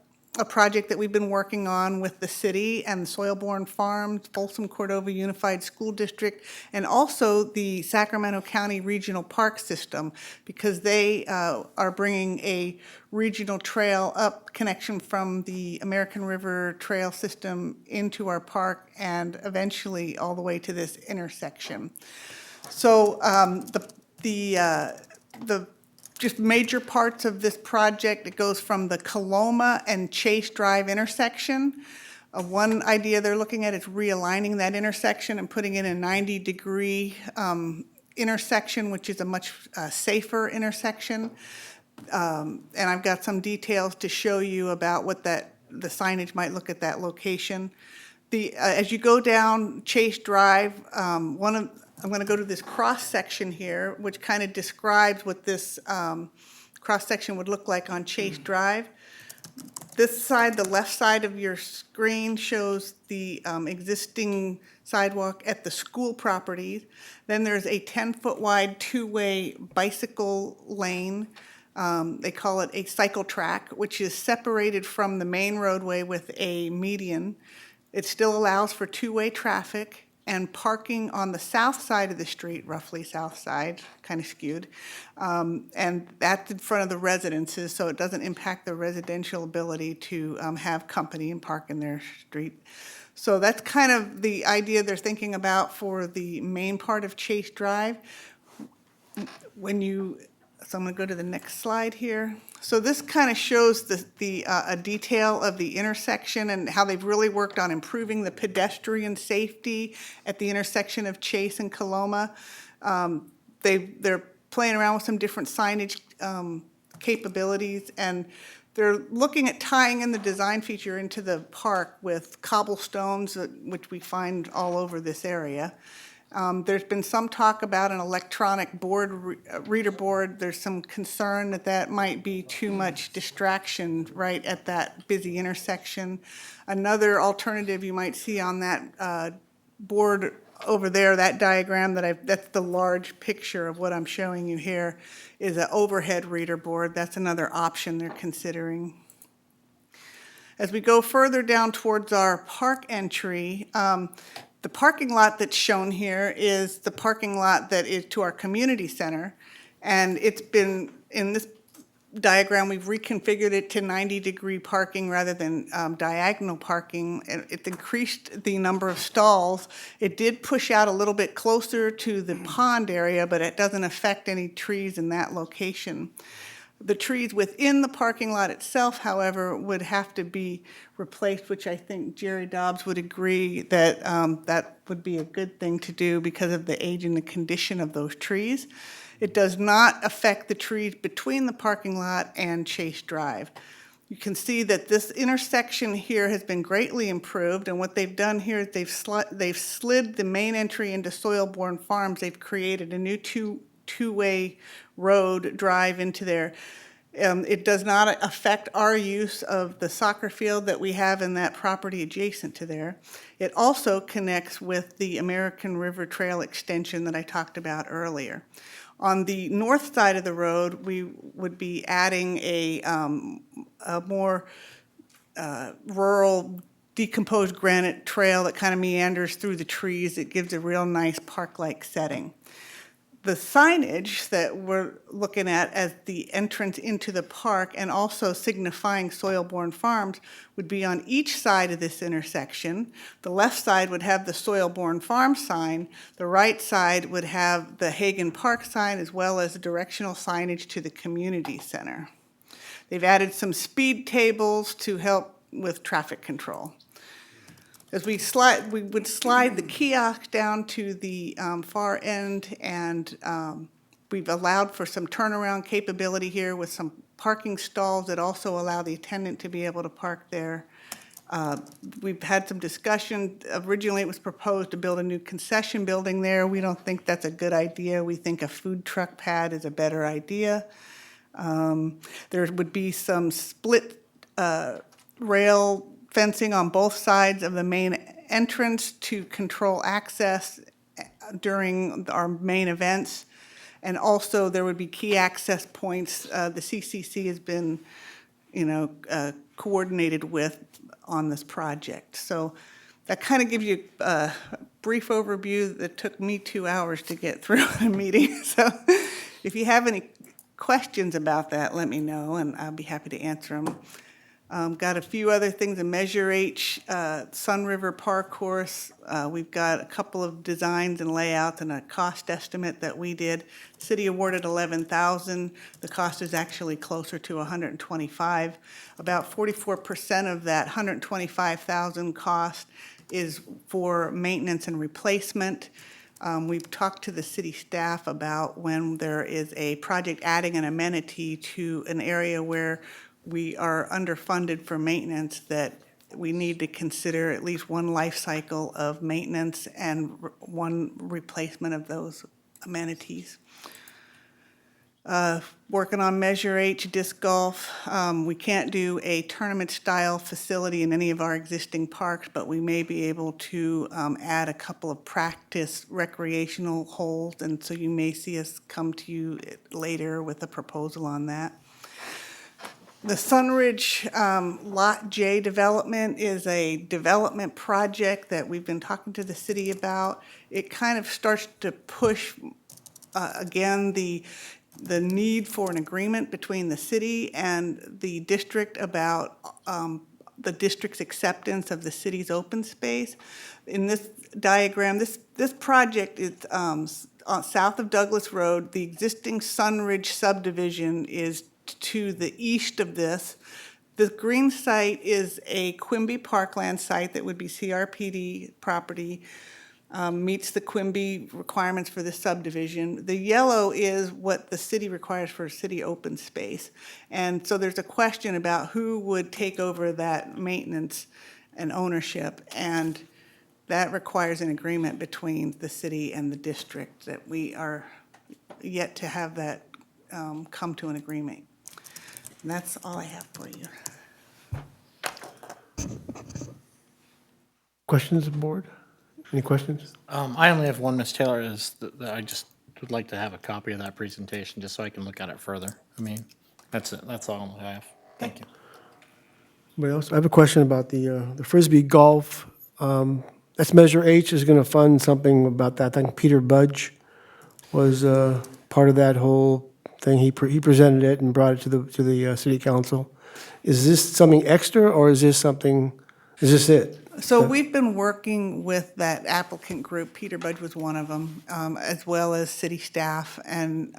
project that we've been working on with the city and the Soilborne Farms, Folsom Cordova Unified School District, and also the Sacramento County Regional Park System, because they are bringing a regional trail up connection from the American River Trail System into our park and eventually all the way to this intersection. So the just major parts of this project, it goes from the Coloma and Chase Drive intersection. One idea they're looking at is realigning that intersection and putting in a 90-degree intersection, which is a much safer intersection. And I've got some details to show you about what the signage might look at that location. As you go down Chase Drive, I'm going to go to this cross-section here, which kind of describes what this cross-section would look like on Chase Drive. This side, the left side of your screen, shows the existing sidewalk at the school properties. Then there's a 10-foot wide two-way bicycle lane. They call it a cycle track, which is separated from the main roadway with a median. It still allows for two-way traffic and parking on the south side of the street, roughly south side, kind of skewed. And that's in front of the residences, so it doesn't impact the residential ability to have company and park in their street. So that's kind of the idea they're thinking about for the main part of Chase Drive. So I'm going to go to the next slide here. So this kind of shows a detail of the intersection and how they've really worked on improving the pedestrian safety at the intersection of Chase and Coloma. They're playing around with some different signage capabilities, and they're looking at tying in the design feature into the park with cobblestones, which we find all over this area. There's been some talk about an electronic reader board. There's some concern that that might be too much distraction right at that busy intersection. Another alternative you might see on that board over there, that diagram that's the large picture of what I'm showing you here, is an overhead reader board. That's another option they're considering. As we go further down towards our park entry, the parking lot that's shown here is the parking lot that is to our community center. And it's been, in this diagram, we've reconfigured it to 90-degree parking rather than diagonal parking. It increased the number of stalls. It did push out a little bit closer to the pond area, but it doesn't affect any trees in that location. The trees within the parking lot itself, however, would have to be replaced, which I think Jerry Dobbs would agree that that would be a good thing to do because of the age and the condition of those trees. It does not affect the trees between the parking lot and Chase Drive. You can see that this intersection here has been greatly improved, and what they've done here is they've slid the main entry into Soilborne Farms. They've created a new two-way road drive into there. It does not affect our use of the soccer field that we have in that property adjacent to there. It also connects with the American River Trail extension that I talked about earlier. On the north side of the road, we would be adding a more rural decomposed granite trail that kind of meanders through the trees. It gives a real nice park-like setting. The signage that we're looking at as the entrance into the park and also signifying Soilborne Farms would be on each side of this intersection. The left side would have the Soilborne Farm sign. The right side would have the Hagan Park sign as well as directional signage to the community center. They've added some speed tables to help with traffic control. As we would slide the kiosk down to the far end, and we've allowed for some turnaround capability here with some parking stalls that also allow the attendant to be able to park there. We've had some discussion. Originally, it was proposed to build a new concession building there. We don't think that's a good idea. We think a food truck pad is a better idea. There would be some split rail fencing on both sides of the main entrance to control access during our main events. And also there would be key access points the CCC has been, coordinated with on this project. So that kind of gives you a brief overview that took me 2 hours to get through the meeting. So if you have any questions about that, let me know and I'll be happy to answer them. Got a few other things, a Measure H Sun River Park course. We've got a couple of designs and layouts and a cost estimate that we did. City awarded $11,000. The cost is actually closer to $125,000. About 44% of that $125,000 cost is for maintenance and replacement. We've talked to the city staff about when there is a project adding an amenity to an area where we are underfunded for maintenance, that we need to consider at least one life cycle of maintenance and one replacement of those amenities. Working on Measure H disc golf. We can't do a tournament-style facility in any of our existing parks, but we may be able to add a couple of practice recreational holes, and so you may see us come to you later with a proposal on that. The Sunridge Lot J development is a development project that we've been talking to the city about. It kind of starts to push, again, the need for an agreement between the city and the district about the district's acceptance of the city's open space. In this diagram, this project is south of Douglas Road. The existing Sunridge subdivision is to the east of this. The green site is a Quimby Parkland site that would be CRPD property, meets the Quimby requirements for the subdivision. The yellow is what the city requires for a city open space. And so there's a question about who would take over that maintenance and ownership. And that requires an agreement between the city and the district that we are yet to have that come to an agreement. And that's all I have for you. Questions, board? Any questions? I only have one, Ms. Taylor, that I just would like to have a copy of that presentation, just so I can look at it further. I mean, that's it, that's all I have. Thank you. Anybody else? I have a question about the Frisbee golf. That's Measure H is going to fund something about that. I think Peter Budge was part of that whole thing. He presented it and brought it to the city council. Is this something extra, or is this it? So we've been working with that applicant group, Peter Budge was one of them, as well as city staff, and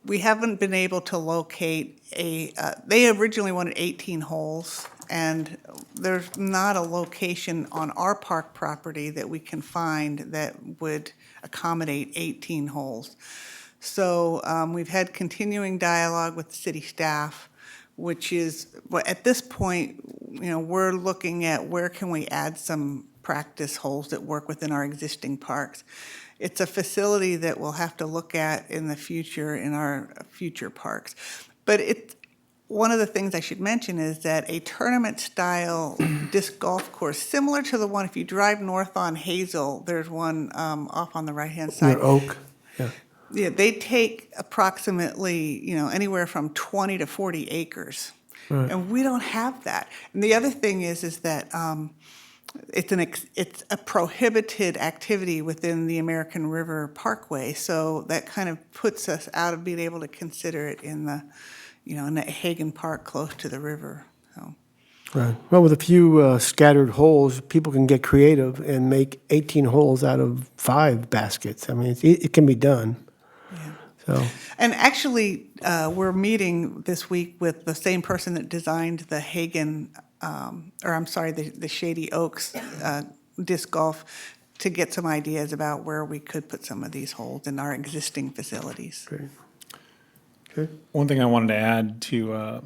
we haven't been able to locate they originally wanted 18 holes, and there's not a location on our park property that we can find that would accommodate 18 holes. So we've had continuing dialogue with the city staff, which is, at this point, we're looking at where can we add some practice holes that work within our existing parks. It's a facility that we'll have to look at in the future in our future parks. But one of the things I should mention is that a tournament-style disc golf course, similar to the one, if you drive north on Hazel, there's one off on the right-hand side. Near Oak, yeah. Yeah, they take approximately, anywhere from 20 to 40 acres. Right. And we don't have that. And the other thing is that it's a prohibited activity within the American River Parkway, so that kind of puts us out of being able to consider it in the, in that Hagen Park close to the river. So. Right. Well, with a few scattered holes, people can get creative and make 18 holes out of 5 baskets. I mean, it can be done. So. And actually, we're meeting this week with the same person that designed the Hagen, the Shady Oaks disc golf, to get some ideas about where we could put some of these holes in our existing facilities. Great. Okay. One thing I wanted to add to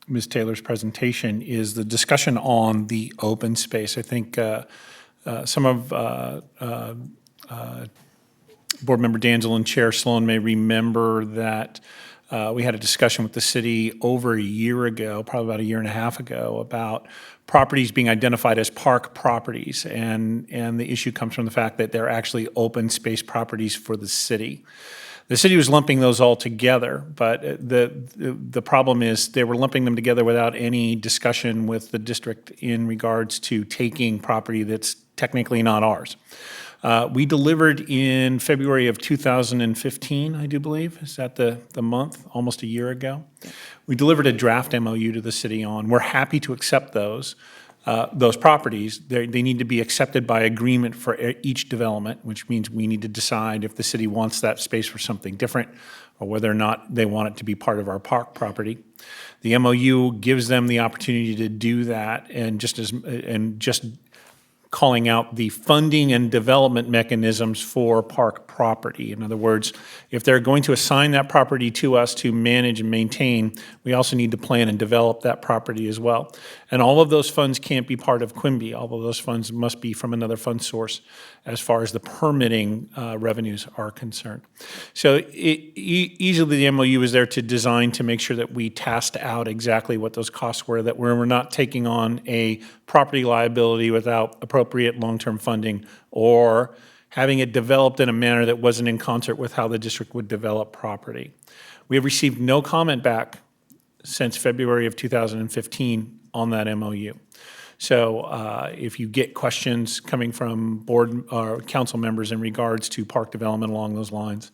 Ms. Taylor's presentation is the discussion on the open space. I think some of Board Member Danzel and Chair Sloan may remember that we had a discussion with the city over a year ago, probably about a year and a half ago, about properties being identified as park properties. And the issue comes from the fact that they're actually open space properties for the city. The city was lumping those all together, but the problem is they were lumping them together without any discussion with the district in regards to taking property that's technically not ours. We delivered in February of 2015, I do believe. Is that the month? Almost a year ago. We delivered a draft MOU to the city on. We're happy to accept those properties. They need to be accepted by agreement for each development, which means we need to decide if the city wants that space for something different or whether or not they want it to be part of our park property. The MOU gives them the opportunity to do that, and just calling out the funding and development mechanisms for park property. In other words, if they're going to assign that property to us to manage and maintain, we also need to plan and develop that property as well. And all of those funds can't be part of Quimby. All of those funds must be from another fund source as far as the permitting revenues are concerned. So easily the MOU is there to design to make sure that we tasked out exactly what those costs were, that we're not taking on a property liability without appropriate long-term funding or having it developed in a manner that wasn't in concert with how the district would develop property. We have received no comment back since February of 2015 on that MOU. So if you get questions coming from board or council members in regards to park development along those lines,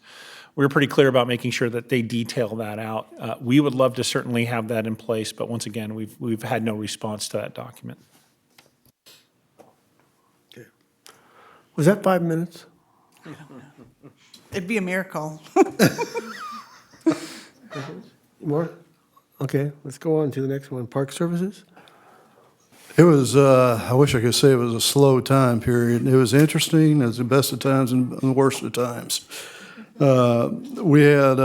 we're pretty clear about making sure that they detail that out. We would love to certainly have that in place, but once again, we've had no response to that document. Okay. Was that 5 minutes? It'd be a miracle. More? Okay, let's go on to the next one. Park services? It was, I wish I could say it was a slow time period. It was interesting. It was the best of times and the worst of times. We're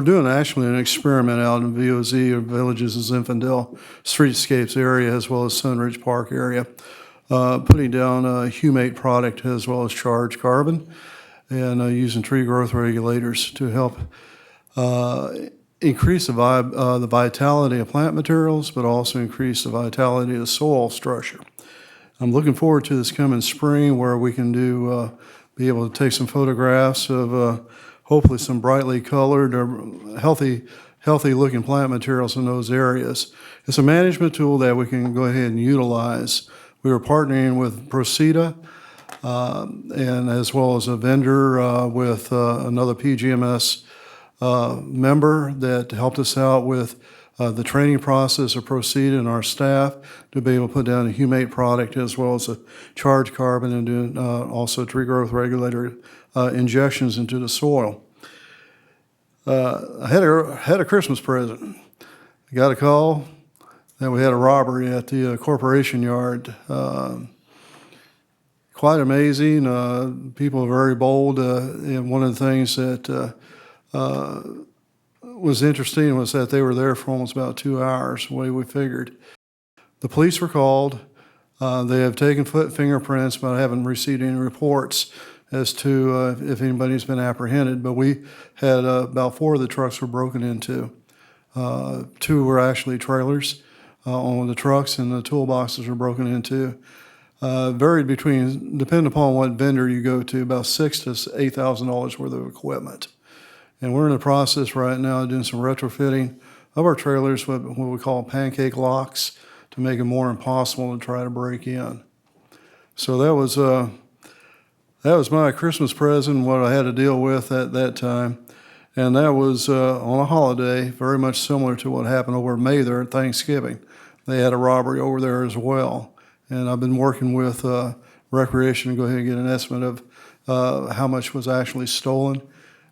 doing actually an experiment out in VOZ, or Villages of Zinfandel Streetscapes area, as well as Sunridge Park area. putting down a humate product as well as charged carbon, and using tree growth regulators to help increase the vitality of plant materials, but also increase the vitality of the soil structure. I'm looking forward to this coming spring where we can be able to take some photographs of hopefully some brightly colored or healthy looking plant materials in those areas. It's a management tool that we can go ahead and utilize. We were partnering with Proceda, and as well as a vendor with another PGMS member that helped us out with the training process of Proceda and our staff to be able to put down a humate product as well as a charged carbon and doing also tree growth regulator injections into the soil. I had a Christmas present. I got a call that we had a robbery at the corporation yard. Quite amazing. People are very bold. And one of the things that was interesting was that they were there for almost about 2 hours, the way we figured. The police were called. They have taken fingerprints, but I haven't received any reports as to if anybody's been apprehended. But we had about 4 of the trucks were broken into. 2 were actually trailers on the trucks, and the toolboxes were broken into. Varied between, depending upon what vendor you go to, about $6,000 to $8,000 worth of equipment. And we're in the process right now of doing some retrofitting of our trailers, what we call pancake locks, to make it more impossible to try to break in. So that was my Christmas present, what I had to deal with at that time. And that was on a holiday, very much similar to what happened over in May there at Thanksgiving. They had a robbery over there as well. And I've been working with Recreation to go ahead and get an estimate of how much was actually stolen.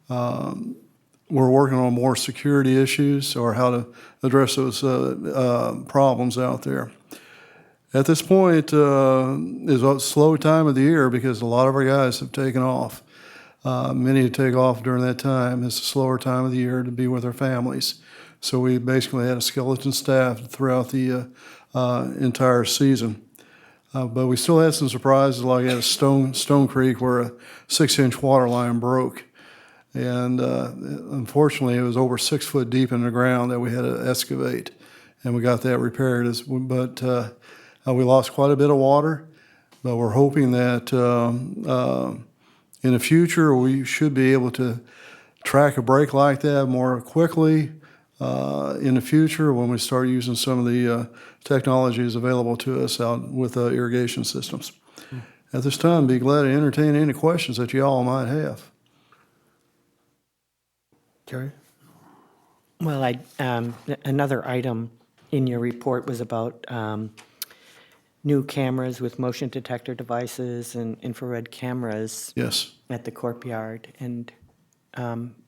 We're working on more security issues or how to address those problems out there. At this point is a slow time of the year because a lot of our guys have taken off. Many take off during that time. It's a slower time of the year to be with their families. So we basically had a skeleton staff throughout the entire season. But we still had some surprises, like at Stone Creek where a 6-inch water line broke. And unfortunately, it was over 6 foot deep in the ground that we had to excavate. And we got that repaired. But we lost quite a bit of water. But we're hoping that in the future, we should be able to track a break like that more quickly in the future when we start using some of the technologies available to us out with irrigation systems. At this time, I'd be glad to entertain any questions that you all might have. Jerry? Well, another item in your report was about new cameras with motion detector devices and infrared cameras. Yes. At the courtyard. And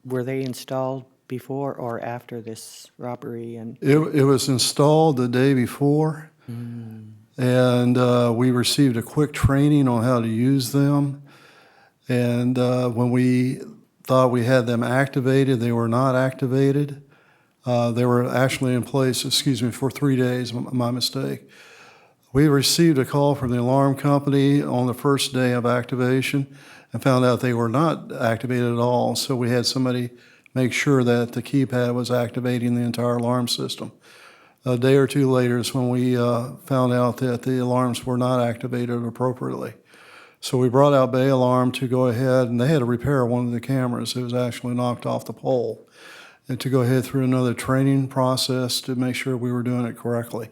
were they installed before or after this robbery? And it was installed the day before, and we received a quick training on how to use them. And when we thought we had them activated, they were not activated. They were actually in place, for 3 days, my mistake. We received a call from the alarm company on the first day of activation and found out they were not activated at all. So we had somebody make sure that the keypad was activating the entire alarm system. A day or 2 later is when we found out that the alarms were not activated appropriately. So we brought out Bay Alarm to go ahead, and they had to repair one of the cameras. It was actually knocked off the pole. And to go ahead through another training process to make sure we were doing it correctly.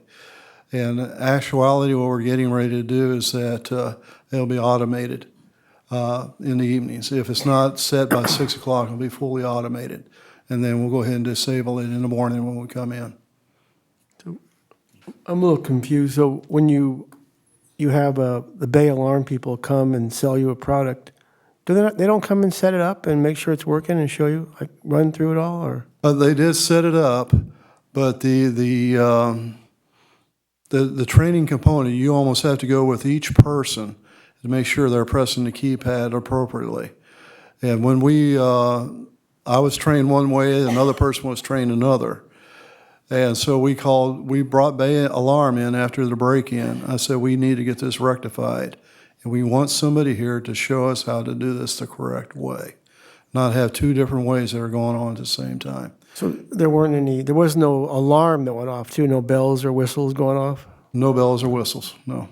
And in actuality, what we're getting ready to do is that it'll be automated in the evenings. If it's not set by 6 o'clock, it'll be fully automated. And then we'll go ahead and disable it in the morning when we come in. I'm a little confused. So when you have the Bay Alarm people come and sell you a product, they don't come and set it up and make sure it's working and show you, like run through it all, or? They did set it up, but the training component, you almost have to go with each person to make sure they're pressing the keypad appropriately. And when I was trained one way, another person was trained another. And so we brought Bay Alarm in after the break-in. I said, we need to get this rectified. And we want somebody here to show us how to do this the correct way, not have two different ways that are going on at the same time. So there was no alarm that went off too, no bells or whistles going off? No bells or whistles, no.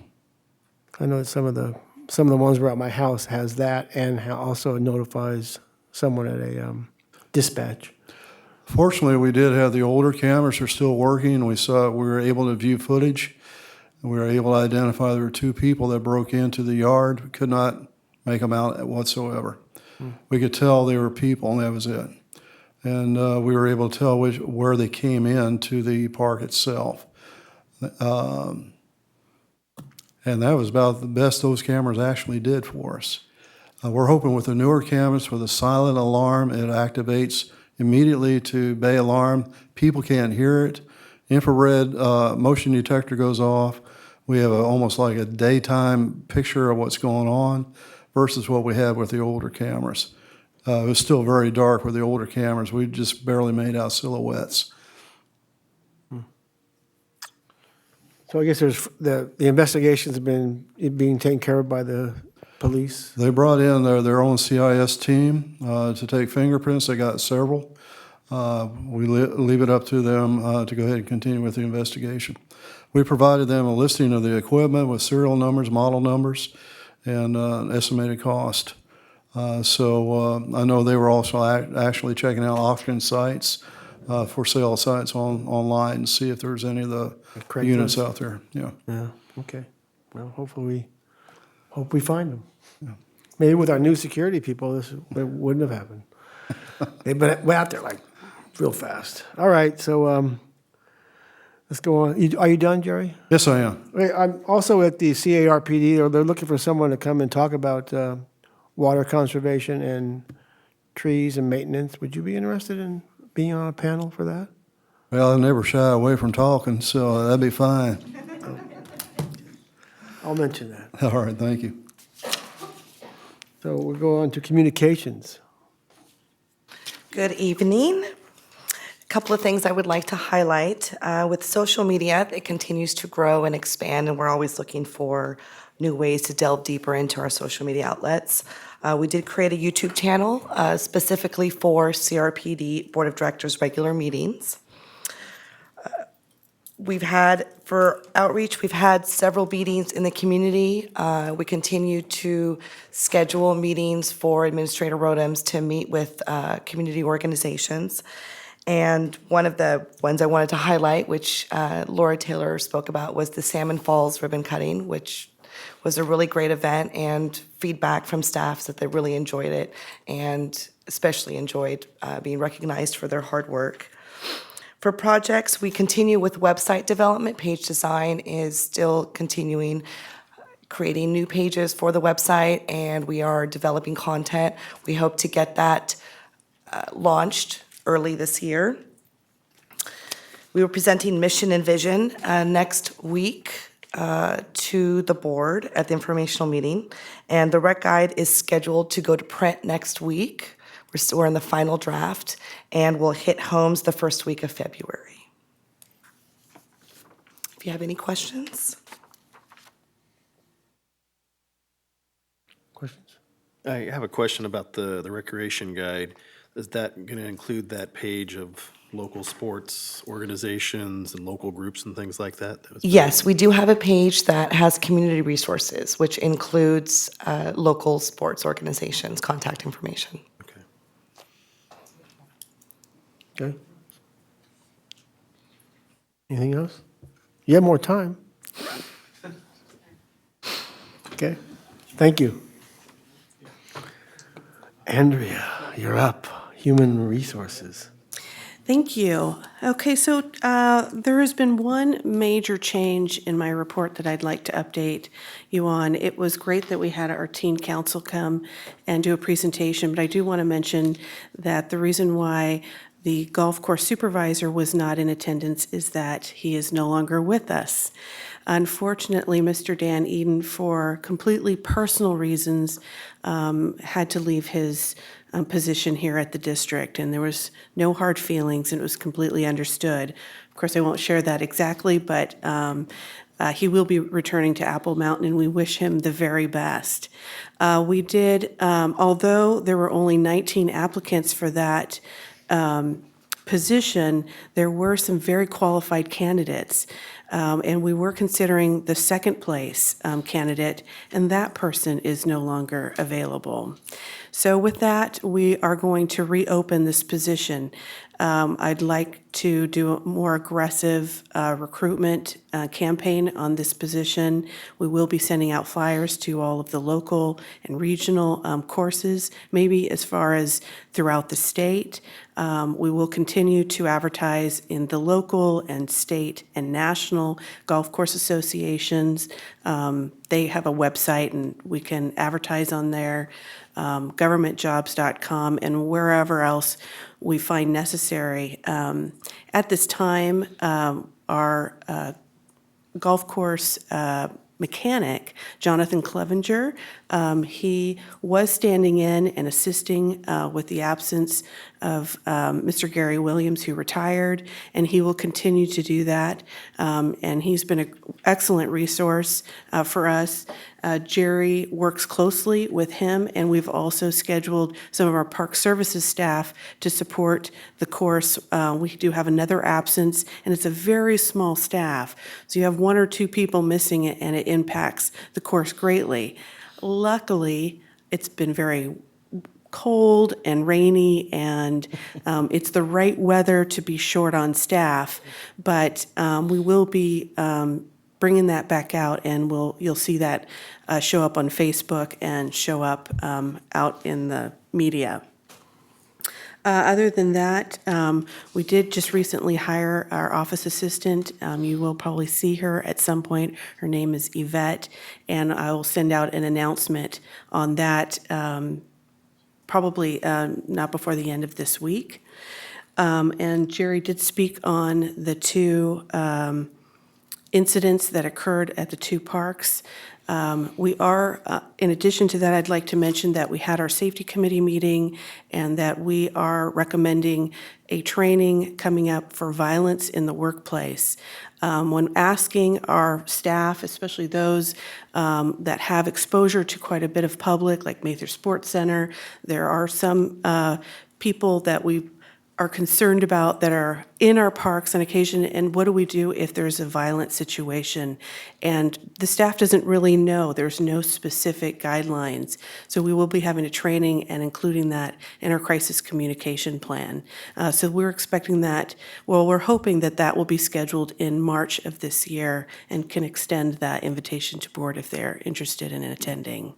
I know that some of the ones around my house has that and also notifies someone at a dispatch. Fortunately, we did have the older cameras are still working. We were able to view footage. We were able to identify there were two people that broke into the yard. We could not make them out whatsoever. We could tell they were people, and that was it. And we were able to tell where they came in to the park itself. And that was about the best those cameras actually did for us. We're hoping with the newer cameras with a silent alarm, it activates immediately to Bay Alarm. People can't hear it. Infrared motion detector goes off. We have almost like a daytime picture of what's going on versus what we had with the older cameras. It was still very dark with the older cameras. We just barely made out silhouettes. So I guess the investigations have been being taken care of by the police? They brought in their own CIS team to take fingerprints. They got several. We leave it up to them to go ahead and continue with the investigation. We provided them a listing of the equipment with serial numbers, model numbers, and estimated cost. So I know they were also actually checking out auction sites, for sale sites online to see if there's any of the units out there. Yeah. Yeah, okay. Well, hopefully we find them. Yeah. Maybe with our new security people, this wouldn't have happened. They've been out there like real fast. All right, so let's go on. Are you done, Jerry? Yes, I am. I'm also at the CRPD. They're looking for someone to come and talk about water conservation and trees and maintenance. Would you be interested in being on a panel for that? Well, I never shy away from talking, so that'd be fine. I'll mention that. All right, thank you. So we'll go on to communications. Good evening. A couple of things I would like to highlight. With social media, it continues to grow and expand, and we're always looking for new ways to delve deeper into our social media outlets. We did create a YouTube channel specifically for CRPD Board of Directors regular meetings. For outreach, we've had several meetings in the community. We continue to schedule meetings for Administrator Rodems to meet with community organizations. And one of the ones I wanted to highlight, which Laura Taylor spoke about, was the Salmon Falls ribbon cutting, which was a really great event, and feedback from staff that they really enjoyed it and especially enjoyed being recognized for their hard work. For projects, we continue with website development. Page design is still continuing, creating new pages for the website, and we are developing content. We hope to get that launched early this year. We were presenting mission and vision next week to the board at the informational meeting, and the rec guide is scheduled to go to print next week. We're in the final draft, and we'll hit homes the first week of February. If you have any questions. Questions? I have a question about the recreation guide. Is that going to include that page of local sports organizations and local groups and things like that? Yes, we do have a page that has community resources, which includes local sports organizations' contact information. Okay. Anything else? You have more time. Okay, thank you. Andrea, you're up. Human Resources. Thank you. Okay, so there has been one major change in my report that I'd like to update you on. It was great that we had our teen council come and do a presentation, but I do want to mention that the reason why the golf course supervisor was not in attendance is that he is no longer with us. Unfortunately, Mr. Dan Eden, for completely personal reasons, had to leave his position here at the district, and there was no hard feelings, and it was completely understood. Of course, I won't share that exactly, but he will be returning to Apple Mountain, and we wish him the very best. We did, although there were only 19 applicants for that position, there were some very qualified candidates. And we were considering the second place candidate, and that person is no longer available. So with that, we are going to reopen this position. I'd like to do a more aggressive recruitment campaign on this position. We will be sending out flyers to all of the local and regional courses, maybe as far as throughout the state. We will continue to advertise in the local and state and national golf course associations. They have a website, and we can advertise on there, governmentjobs.com, and wherever else we find necessary. At this time, our golf course mechanic, Jonathan Clevenger, he was standing in and assisting with the absence of Mr. Gary Williams, who retired, and he will continue to do that. And he's been an excellent resource for us. Jerry works closely with him, and we've also scheduled some of our park services staff to support the course. We do have another absence, and it's a very small staff. So you have one or two people missing it, and it impacts the course greatly. Luckily, it's been very cold and rainy, and it's the right weather to be short on staff, but we will be bringing that back out, and you'll see that show up on Facebook and show up out in the media. Other than that, we did just recently hire our office assistant. You will probably see her at some point. Her name is Yvette, and I will send out an announcement on that probably not before the end of this week. And Jerry did speak on the two incidents that occurred at the two parks. We are, in addition to that, I'd like to mention that we had our safety committee meeting, and that we are recommending a training coming up for violence in the workplace. When asking our staff, especially those that have exposure to quite a bit of public, like Mather Sports Center, there are some people that we are concerned about that are in our parks on occasion, and what do we do if there's a violent situation? And the staff doesn't really know. There's no specific guidelines. So we will be having a training and including that in our crisis communication plan. So we're expecting that, well, we're hoping that that will be scheduled in March of this year and can extend that invitation to board if they're interested in attending.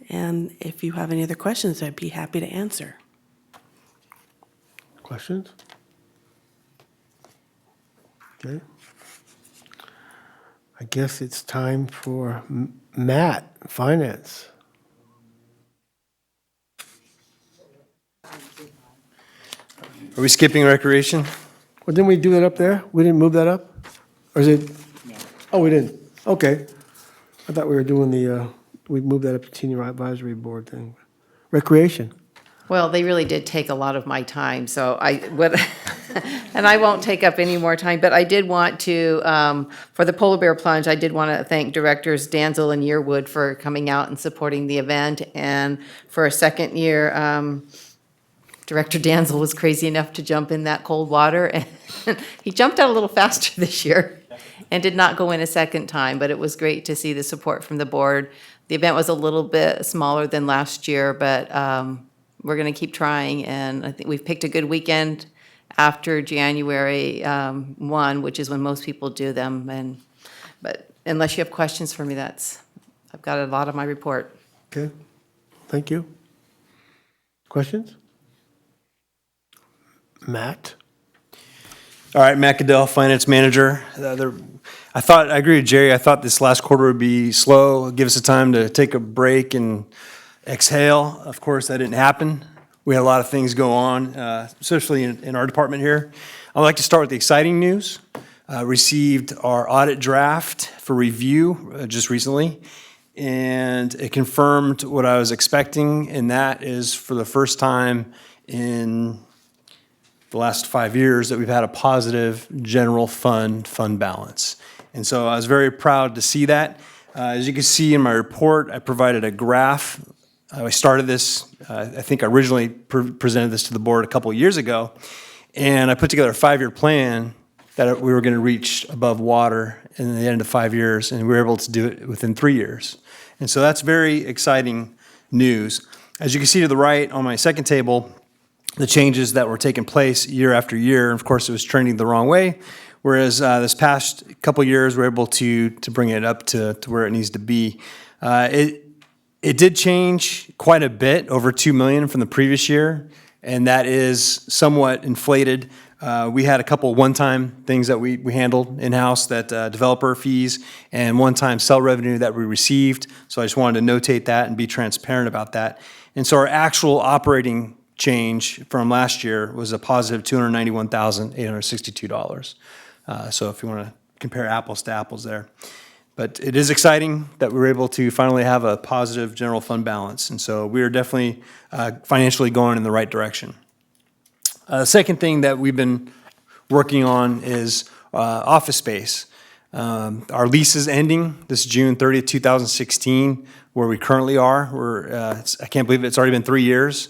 And if you have any other questions, I'd be happy to answer. Questions? Okay. I guess it's time for Matt, Finance. Are we skipping recreation? Well, didn't we do that up there? We didn't move that up? Or is it? No. Oh, we didn't? Okay. I thought we were doing we moved that up to Senior Advisory Board thing. Recreation. Well, they really did take a lot of my time, so and I won't take up any more time, but I did want to, for the Polar Bear Plunge, I did want to thank Directors Danzel and Yearwood for coming out and supporting the event, and for a second year, Director Danzel was crazy enough to jump in that cold water, and he jumped out a little faster this year and did not go in a second time, but it was great to see the support from the board. The event was a little bit smaller than last year, but we're going to keep trying, and I think we've picked a good weekend after January 1, which is when most people do them. But unless you have questions for me, I've got a lot of my report. Okay, thank you. Questions? Matt? All right, Matt Goodell, Finance Manager. I agree with Jerry. I thought this last quarter would be slow, give us a time to take a break and exhale. Of course, that didn't happen. We had a lot of things go on, especially in our department here. I'd like to start with the exciting news. Received our audit draft for review just recently, and it confirmed what I was expecting, and that is for the first time in the last 5 years that we've had a positive general fund balance. And so I was very proud to see that. As you can see in my report, I provided a graph. I started this, I think I originally presented this to the board a couple of years ago, and I put together a 5-year plan that we were going to reach above water in the end of 5 years, and we were able to do it within 3 years. And so that's very exciting news. As you can see to the right on my second table, the changes that were taking place year after year, of course, it was trending the wrong way, whereas this past couple years, we're able to bring it up to where it needs to be. It did change quite a bit, over $2 million from the previous year, and that is somewhat inflated. We had a couple one-time things that we handled in-house, that developer fees and one-time sell revenue that we received, so I just wanted to notate that and be transparent about that. And so our actual operating change from last year was a positive $291,862. So if you want to compare apples to apples there. But it is exciting that we were able to finally have a positive general fund balance. And so we are definitely financially going in the right direction. The second thing that we've been working on is office space. Our lease is ending this June 30th, 2016, where we currently are. I can't believe it's already been 3 years.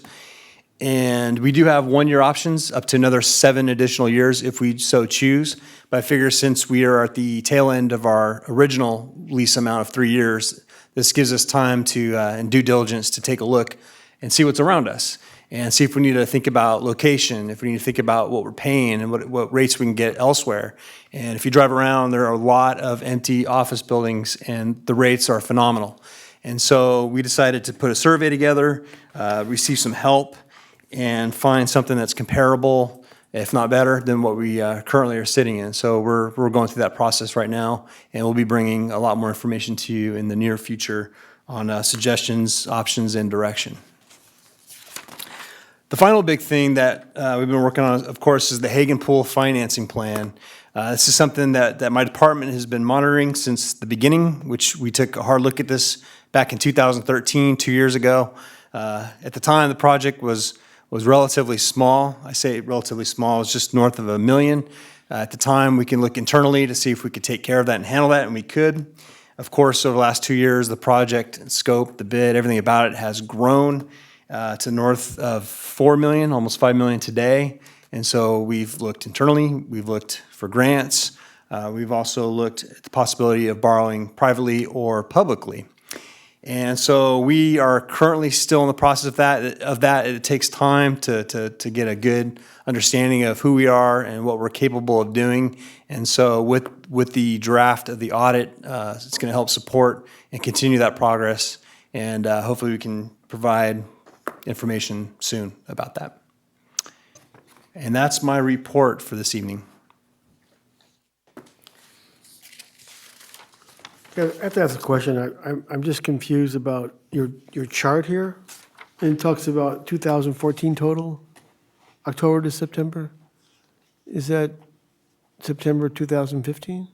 And we do have 1-year options up to another 7 additional years if we so choose. But I figure since we are at the tail end of our original lease amount of 3 years, this gives us time to, and due diligence, to take a look and see what's around us and see if we need to think about location, if we need to think about what we're paying and what rates we can get elsewhere. And if you drive around, there are a lot of empty office buildings and the rates are phenomenal. And so we decided to put a survey together, receive some help, and find something that's comparable, if not better, than what we currently are sitting in. So we're going through that process right now, and we'll be bringing a lot more information to you in the near future on suggestions, options, and direction. The final big thing that we've been working on, of course, is the Hagen Pool financing plan. This is something that my department has been monitoring since the beginning, which we took a hard look at this back in 2013, 2 years ago. At the time, the project was relatively small. I say relatively small, it was just north of $1 million. At the time, we can look internally to see if we could take care of that and handle that, and we could. Of course, over the last 2 years, the project scope, the bid, everything about it has grown to north of $4 million, almost $5 million today. And so we've looked internally, we've looked for grants, we've also looked at the possibility of borrowing privately or publicly. And so we are currently still in the process of that. It takes time to get a good understanding of who we are and what we're capable of doing. And so with the draft of the audit, it's going to help support and continue that progress. And hopefully we can provide information soon about that. And that's my report for this evening. Yeah, I have to ask a question. I'm just confused about your chart here. It talks about 2014 total, October to September. Is that September 2015?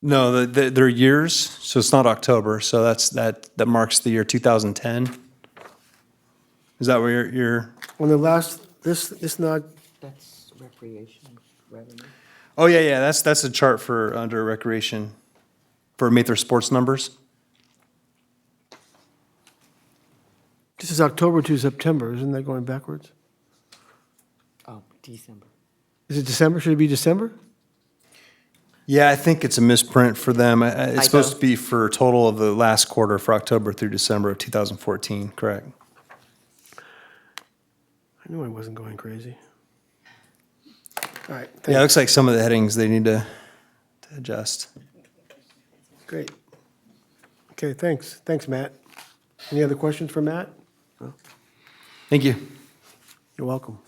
No, they're years, so it's not October. So that marks the year 2010. Is that where you're? On the last, this not. That's recreation revenue. Oh, yeah, that's a chart for under recreation for Mather Sports numbers. This is October to September, isn't that going backwards? Oh, December. Is it December? Should it be December? Yeah, I think it's a misprint for them. It's supposed to be for total of the last quarter for October through December of 2014, correct? I knew I wasn't going crazy. All right. Yeah, it looks like some of the headings they need to adjust. Great. Okay, thanks. Thanks, Matt. Any other questions for Matt? No? Thank you. You're welcome.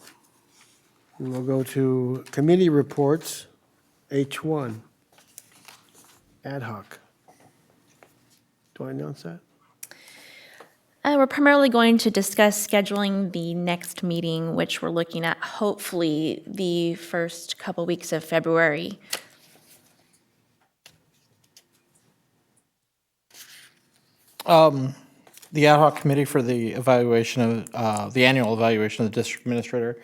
And we'll go to committee reports, H1, ad hoc. Do I announce that? We're primarily going to discuss scheduling the next meeting, which we're looking at hopefully the first couple weeks of February. The ad hoc committee for the evaluation of, the annual evaluation of the district administrator,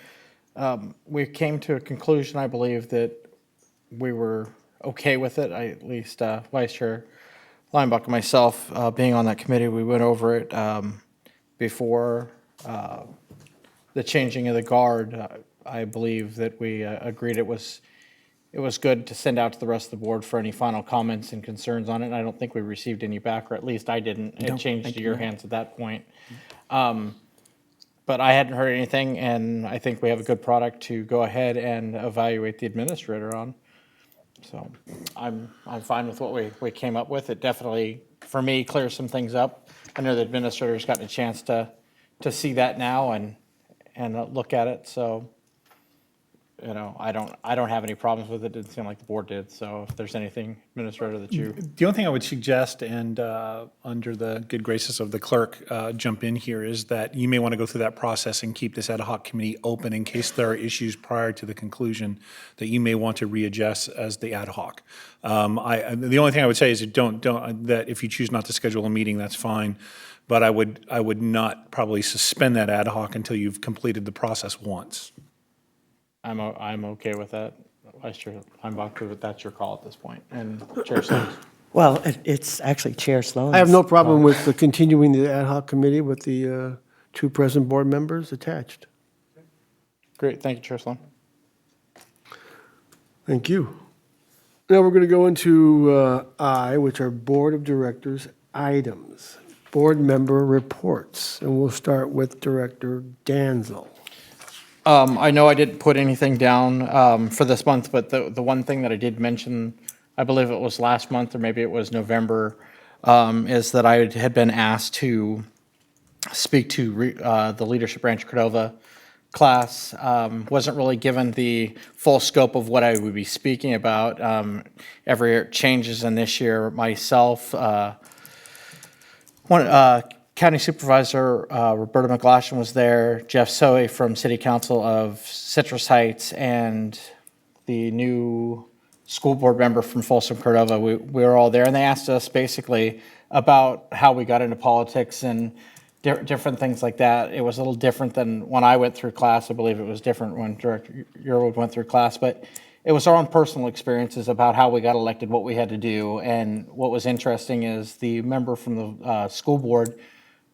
we came to a conclusion, I believe, that we were okay with it. At least Vice Chair Linebuck and myself, being on that committee, we went over it before the changing of the guard. I believe that we agreed it was good to send out to the rest of the board for any final comments and concerns on it. And I don't think we received any back, or at least I didn't. It changed to your hands at that point. But I hadn't heard anything, and I think we have a good product to go ahead and evaluate the administrator on. So I'm fine with what we came up with. It definitely, for me, clears some things up. I know the administrator's gotten a chance to see that now and look at it. So, you know, I don't have any problems with it. It didn't seem like the board did. So if there's anything, administrator, that you. The only thing I would suggest, and under the good graces of the clerk, jump in here, is that you may want to go through that process and keep this ad hoc committee open in case there are issues prior to the conclusion that you may want to readjust as the ad hoc. The only thing I would say is that if you choose not to schedule a meeting, that's fine. But I would not probably suspend that ad hoc until you've completed the process once. I'm okay with that. Vice Chair Linebuck, but that's your call at this point. And Chair Sloan. Well, it's actually Chair Sloan's. I have no problem with the continuing the ad hoc committee with the two present board members attached. Great, thank you, Chair Sloan. Thank you. Now we're going to go into I, which are Board of Directors items, board member reports, and we'll start with Director Danzel. I know I didn't put anything down for this month, but the one thing that I did mention, I believe it was last month or maybe it was November, is that I had been asked to speak to the Leadership Branch Cordova class. Wasn't really given the full scope of what I would be speaking about. Every year changes, in this year, myself, County Supervisor Roberta McGlashan was there, Jeff Soe from City Council of Citrus Heights, and the new school board member from Folsom Cordova. We were all there, and they asked us basically about how we got into politics and different things like that. It was a little different than when I went through class. I believe it was different when Director Yearwood went through class, but it was our own personal experiences about how we got elected, what we had to do. And what was interesting is the member from the school board,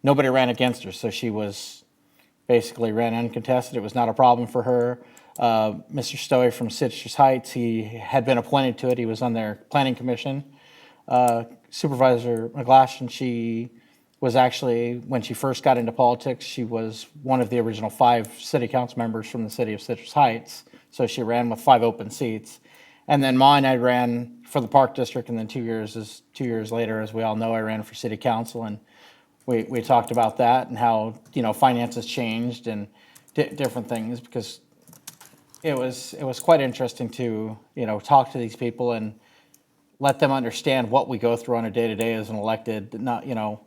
nobody ran against her, so she was basically ran uncontested. It was not a problem for her. Mr. Stowe from Citrus Heights, he had been appointed to it. He was on their planning commission. Supervisor McGlashan, she was actually, when she first got into politics, she was one of the original 5 city council members from the city of Citrus Heights. So she ran with 5 open seats. And then mine, I ran for the Park District, and then 2 years later, as we all know, I ran for city council. And we talked about that and how, you know, finances changed and different things, because it was quite interesting to, you know, talk to these people and let them understand what we go through on a day-to-day as an elected. Not, you know,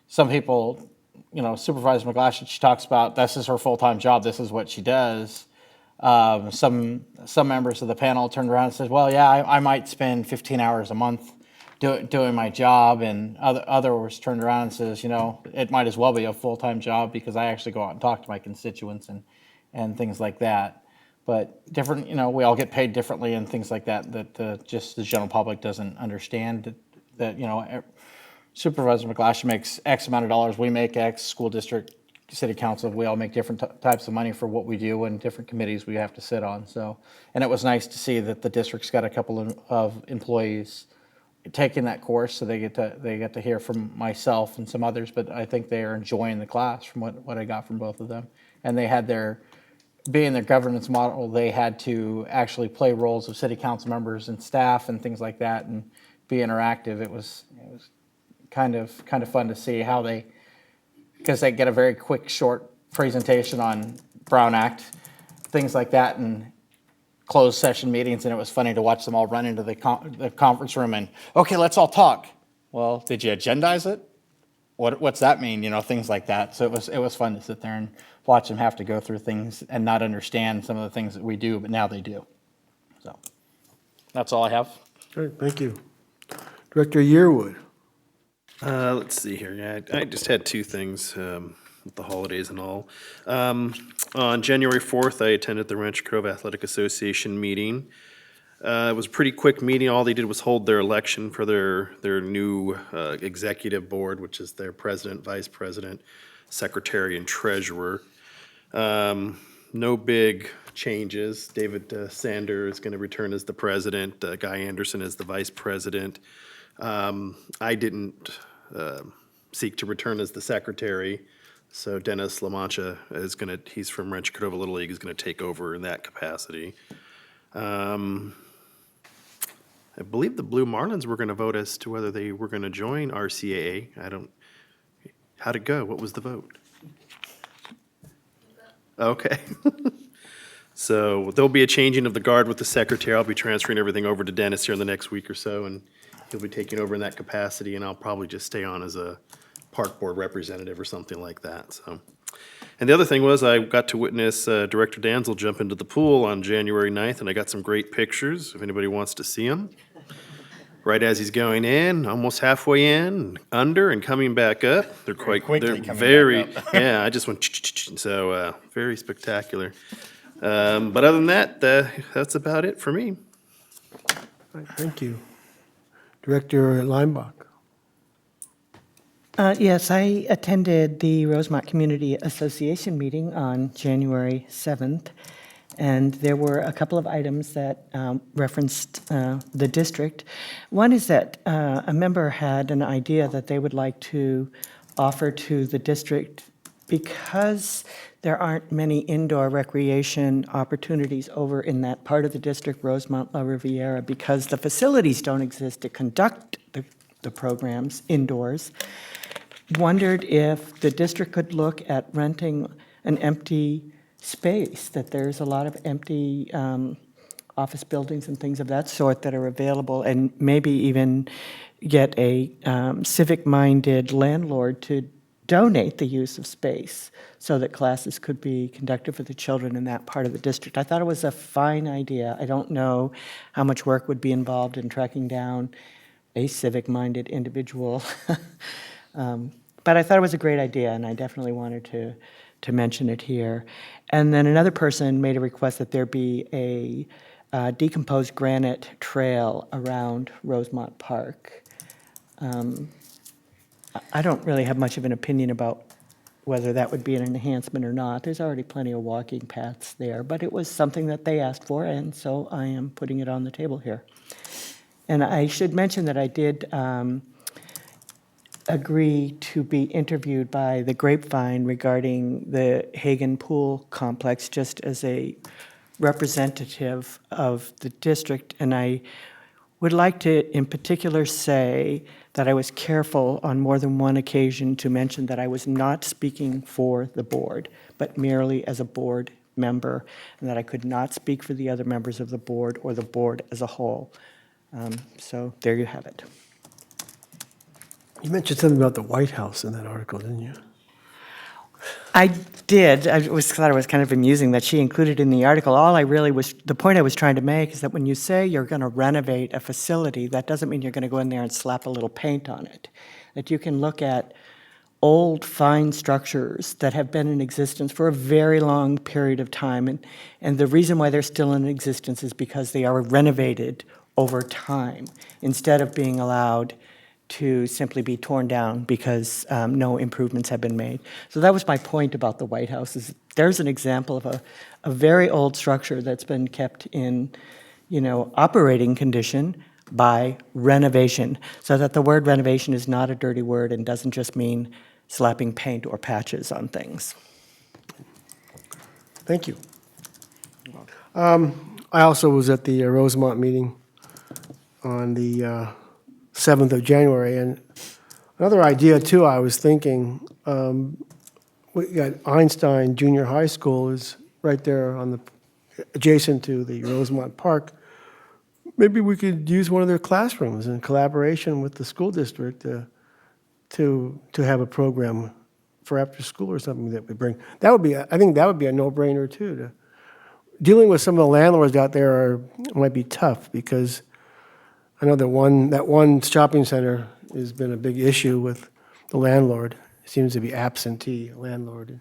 some people, you know, Supervisor McGlashan, she talks about this is her full-time job, this is what she does. Some members of the panel turned around and said, well, yeah, I might spend 15 hours a month doing my job, and others turned around and says, you know, it might as well be a full-time job because I actually go out and talk to my constituents and things like that. But different, you know, we all get paid differently and things like that, that just the general public doesn't understand that, you know, Supervisor McGlashan makes X amount of dollars, we make X, school district, city council, we all make different types of money for what we do and different committees we have to sit on. So, and it was nice to see that the district's got a couple of employees taking that course, so they get to hear from myself and some others, but I think they are enjoying the class from what I got from both of them. And they had being their governance model, they had to actually play roles of city council members and staff and things like that and be interactive. It was kind of fun to see how because they get a very quick, short presentation on Brown Act, things like that, and closed session meetings, and it was funny to watch them all run into the conference room and, okay, let's all talk. Well, did you agendize it? What's that mean? You know, things like that. So it was fun to sit there and watch them have to go through things and not understand some of the things that we do, but now they do. So that's all I have. Great, thank you. Director Yearwood. Let's see here. Yeah, I just had two things with the holidays and all. On January 4th, I attended the Rancho Cordova Athletic Association meeting. It was a pretty quick meeting. All they did was hold their election for their new executive board, which is their president, vice president, secretary, and treasurer. No big changes. David Sander is going to return as the president. Guy Anderson as the vice president. I didn't seek to return as the secretary, so Dennis La Mancha is going to, he's from Rancho Cordova Little League, is going to take over in that capacity. I believe the Blue Marlins were going to vote as to whether they were going to join RCAA. How'd it go? What was the vote? Okay. So there'll be a changing of the guard with the secretary. I'll be transferring everything over to Dennis here in the next week or so, and he'll be taking over in that capacity, and I'll probably just stay on as a park board representative or something like that, so. And the other thing was I got to witness Director Danzel jump into the pool on January 9th, and I got some great pictures, if anybody wants to see them. Right as he's going in, almost halfway in, under, and coming back up. They're quite, quickly they're coming very, back up. yeah, I just went, so very spectacular. But other than that, that's about it for me. All right, thank you. Director Limbach. Yes, I attended the Rosemont Community Association meeting on January 7th, and there were a couple of items that referenced the district. One is that a member had an idea that they would like to offer to the district because there aren't many indoor recreation opportunities over in that part of the district, Rosemont, La Riviera, because the facilities don't exist to conduct the programs indoors. Wondered if the district could look at renting an empty space, that there's a lot of empty office buildings and things of that sort that are available, and maybe even get a civic-minded landlord to donate the use of space so that classes could be conducted for the children in that part of the district. I thought it was a fine idea. I don't know how much work would be involved in tracking down a civic-minded individual. But I thought it was a great idea, and I definitely wanted to mention it here. And then another person made a request that there be a decomposed granite trail around Rosemont Park. I don't really have much of an opinion about whether that would be an enhancement or not. There's already plenty of walking paths there, but it was something that they asked for, and so I am putting it on the table here. And I should mention that I did agree to be interviewed by the Grapevine regarding the Hagen Pool Complex, just as a representative of the district. And I would like to, in particular, say that I was careful on more than one occasion to mention that I was not speaking for the board, but merely as a board member, and that I could not speak for the other members of the board or the board as a whole. So there you have it. You mentioned something about the White House in that article, didn't you? I did. Thought it was kind of amusing that she included in the article. The point I was trying to make is that when you say you're going to renovate a facility, that doesn't mean you're going to go in there and slap a little paint on it. That you can look at old, fine structures that have been in existence for a very long period of time. And the reason why they're still in existence is because they are renovated over time instead of being allowed to simply be torn down because no improvements have been made. So that was my point about the White House, is there's an example of a very old structure that's been kept in, operating condition by renovation, so that the word renovation is not a dirty word and doesn't just mean slapping paint or patches on things. Thank you. I also was at the Rosemont meeting on the 7th of January, and another idea too, I was thinking, we got Einstein Junior High School is right there adjacent to the Rosemont Park. Maybe we could use one of their classrooms in collaboration with the school district to have a program for after school or something that we bring. I think that would be a no-brainer too. Dealing with some of the landlords out there might be tough, because I know that one shopping center has been a big issue with the landlord. Seems to be absentee landlord.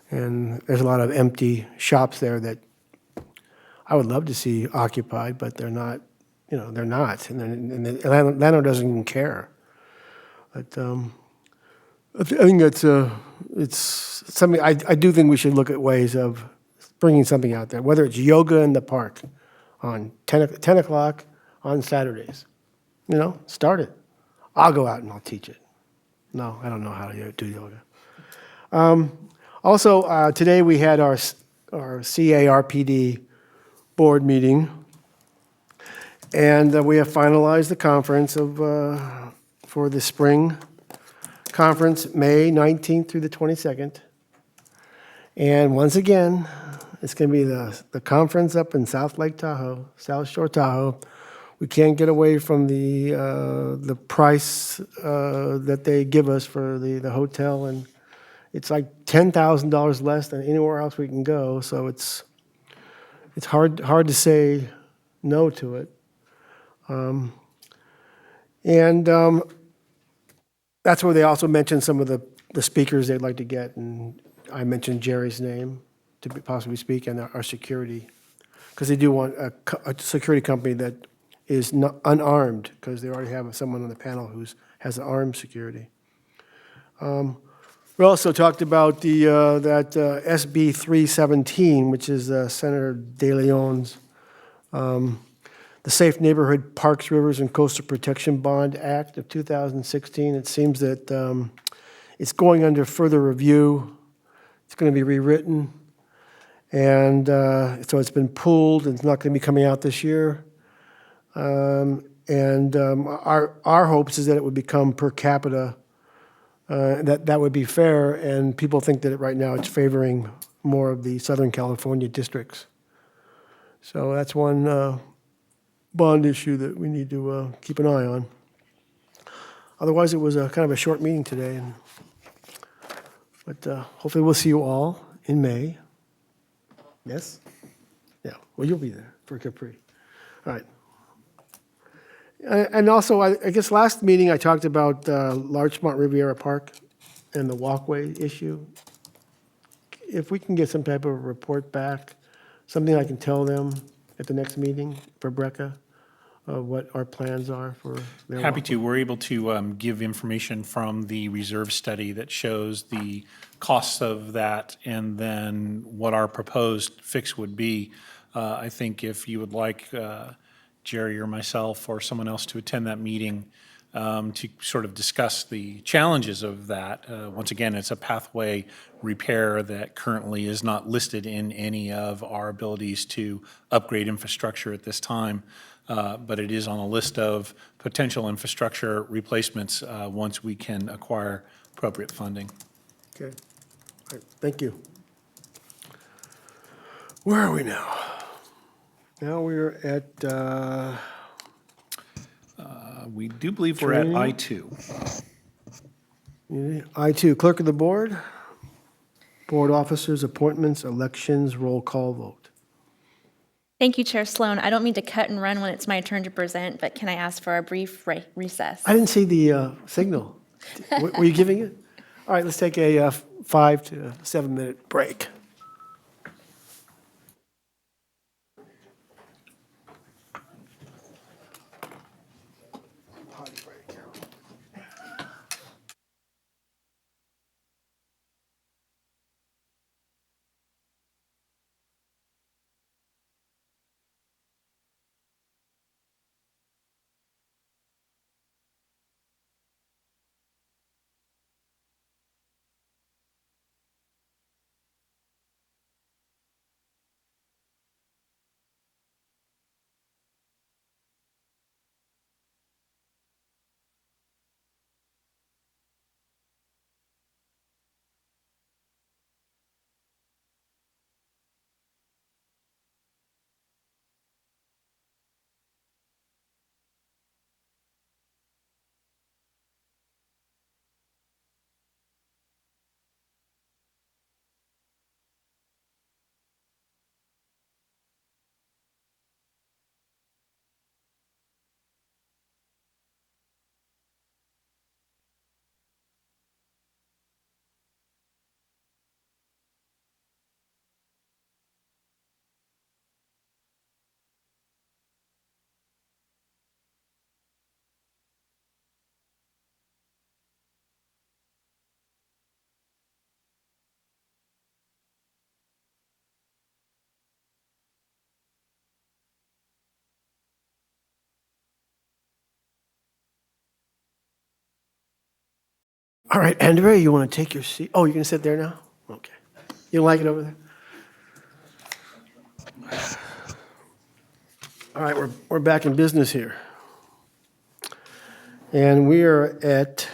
And there's a lot of empty shops there that I would love to see occupied, but they're not, they're not. And the landlord doesn't even care. But I think it's something, I do think we should look at ways of bringing something out there, whether it's yoga in the park on 10 o'clock on Saturdays. Start it. I'll go out and I'll teach it. No, I don't know how to do yoga. Also, today we had our CARPD board meeting, and we have finalized the conference for the spring conference, May 19th through the 22nd. And once again, it's going to be the conference up in South Lake Tahoe, South Shore Tahoe. We can't get away from the price that they give us for the hotel, and it's like $10,000 less than anywhere else we can go. So it's hard to say no to it. That's where they also mentioned some of the speakers they'd like to get, and I mentioned Jerry's name to possibly speak, and our security, because they do want a security company that is not unarmed, because they already have someone on the panel who has armed security. We also talked about that SB 317, which is Senator De Leon's, the Safe Neighborhood Parks, Rivers, and Coastal Protection Bond Act of 2016. It seems that it's going under further review. It's going to be rewritten. And so it's been pulled, and it's not going to be coming out this year. Our hopes is that it would become per capita, that would be fair, and people think that right now it's favoring more of the Southern California districts. So that's one bond issue that we need to keep an eye on. Otherwise, it was kind of a short meeting today, but hopefully we'll see you all in May. Yes? Yeah, well, you'll be there for Capri. All right. And also, I guess last meeting I talked about Larchmont Riviera Park and the walkway issue. If we can get some type of report back, something I can tell them at the next meeting for Brecca, what our plans are for their Happy walkway. to. We're able to give information from the reserve study that shows the costs of that and then what our proposed fix would be. I think if you would like Jerry or myself or someone else to attend that meeting to sort of discuss the challenges of that. Once again, it's a pathway repair that currently is not listed in any of our abilities to upgrade infrastructure at this time. But it is on a list of potential infrastructure replacements once we can acquire appropriate funding. Okay. All right. Thank you. Where are we now? Now we're at We do believe we're at Training. I2. I2, Clerk of the Board, Board Officers, Appointments, Elections, Roll Call Vote. Thank you, Chair Sloan. I don't mean to cut and run when it's my turn to present, but can I ask for a brief recess? I didn't see the signal. Were you giving it? All right, let's take a 5 to 7 minute break. All right, Andrea, you want to take your seat? Oh, you're going to sit there now? Okay. You like it over there? All right, we're back in business here. And we are at,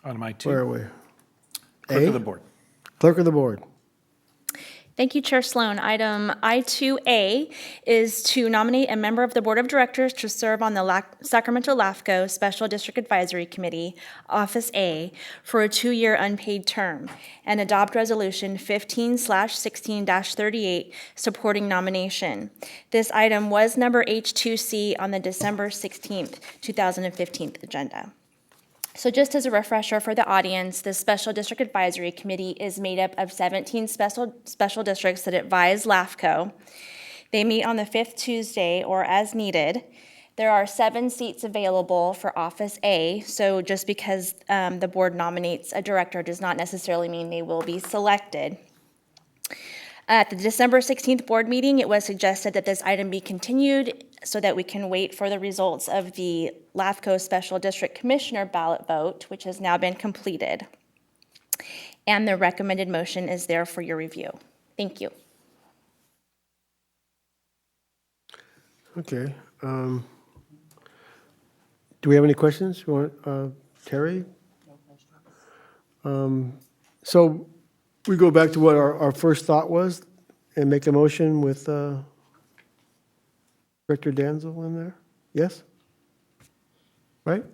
Item I2. where are we? Clerk A? of the board. Clerk of the board. Thank you, Chair Sloan. Item I2A is to nominate a member of the Board of Directors to serve on the Sacramento LAFCO Special District Advisory Committee, Office A, for a 2-year unpaid term, and adopt Resolution 15/16-38 supporting nomination. This item was number H2C on the December 16th, 2015 agenda. So just as a refresher for the audience, the Special District Advisory Committee is made up of 17 special districts that advise LAFCO. They meet on the 5th Tuesday or as needed. There are 7 seats available for Office A, so just because the board nominates a director does not necessarily mean they will be selected. At the December 16th board meeting, it was suggested that this item be continued so that we can wait for the results of the LAFCO Special District Commissioner ballot vote, which has now been completed. And the recommended motion is there for your review. Thank you. Okay. Do we have any questions? You want, Terry? So we go back to what our first thought was and make a motion with Director Danzel in there? Yes? Right?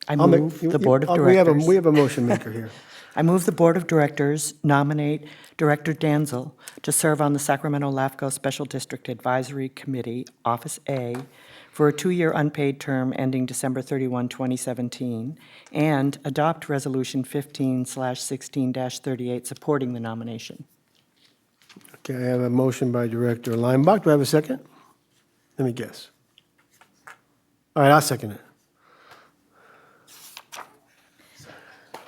I move the Board of Directors. We have a motion maker here. I move the Board of Directors nominate Director Danzel to serve on the Sacramento LAFCO Special District Advisory Committee, Office A, for a 2-year unpaid term ending December 31, 2017, and adopt Resolution 15/16-38 supporting the nomination. Okay, I have a motion by Director Lineback. Do I have a second? Let me guess. All right, I'll second it.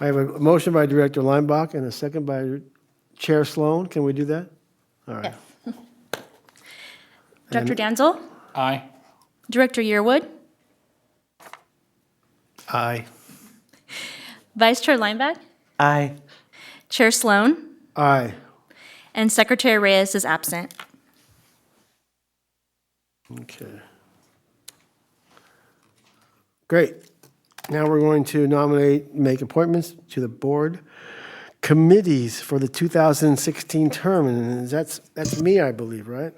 I have a motion by Director Lineback and a second by Chair Sloan. Can we do that? All right. Yes. Director Danzel? Aye. Director Yearwood? Aye. Vice Chair Lineback? Aye. Chair Sloan? Aye. And Secretary Reyes is absent. Okay. Great. Now we're going to make appointments to the board committees for the 2016 term, and that's me, I believe, right?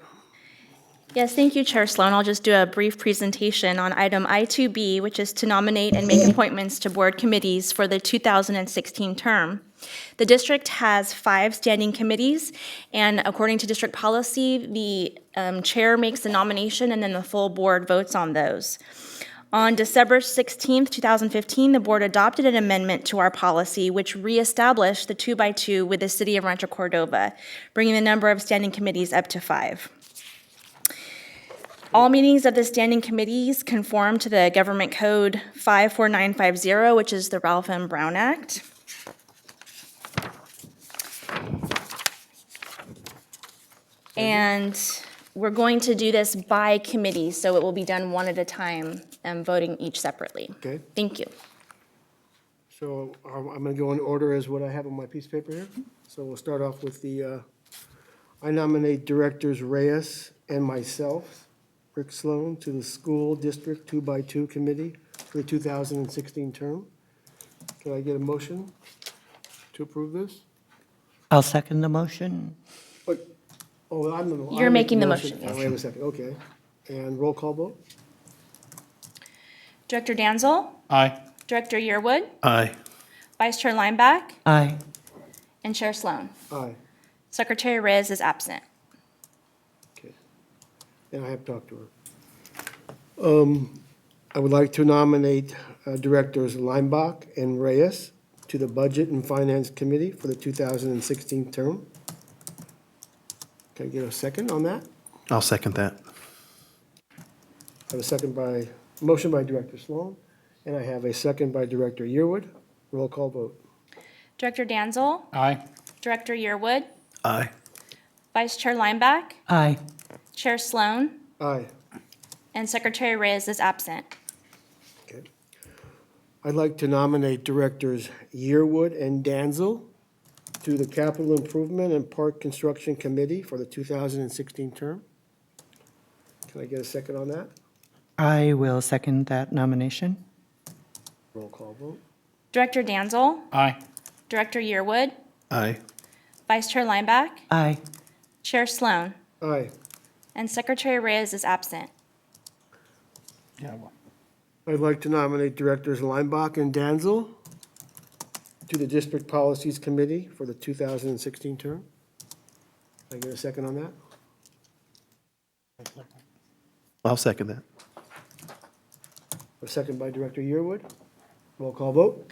Yes, thank you, Chair Sloan. I'll just do a brief presentation on item I2B, which is to nominate and make appointments to board committees for the 2016 term. The district has 5 standing committees, and according to district policy, the chair makes the nomination and then the full board votes on those. On December 16th, 2015, the board adopted an amendment to our policy which reestablished the 2x2 with the city of Rancho Cordova, bringing the number of standing committees up to 5. All meetings of the standing committees conform to the Government Code 54950, which is the Ralph M. Brown Act. And we're going to do this by committee, so it will be done one at a time and voting each separately. Okay. Thank you. So I'm going to go in order as what I have on my piece of paper here. So we'll start off with I nominate Directors Reyes and myself, Rick Sloan, to the School District 2x2 Committee for the 2016 term. Can I get a motion to approve this? I'll second the motion. Oh, You're making the motion. Oh, wait a second, okay. And roll call vote? Director Danzel? Aye. Director Yearwood? Aye. Vice Chair Lineback? Aye. And Chair Sloan? Aye. Secretary Reyes is absent. Okay. And I have talked to her. I would like to nominate Directors Lineback and Reyes to the Budget and Finance Committee for the 2016 term. Can I get a second on that? I'll second that. I have a motion by Director Sloan, and I have a second by Director Yearwood. Roll call vote. Director Danzel? Aye. Director Yearwood? Aye. Vice Chair Lineback? Aye. Chair Sloan? Aye. And Secretary Reyes is absent. Okay. I'd like to nominate Directors Yearwood and Danzel to the Capital Improvement and Park Construction Committee for the 2016 term. Can I get a second on that? I will second that nomination. Roll call vote. Director Danzel? Aye. Director Yearwood? Aye. Vice Chair Lineback? Aye. Chair Sloan? Aye. And Secretary Reyes is absent. Yeah, well, I'd like to nominate Directors Lineback and Danzel to the District Policies Committee for the 2016 term. Can I get a second on that? I'll second that. A second by Director Yearwood. Roll call vote.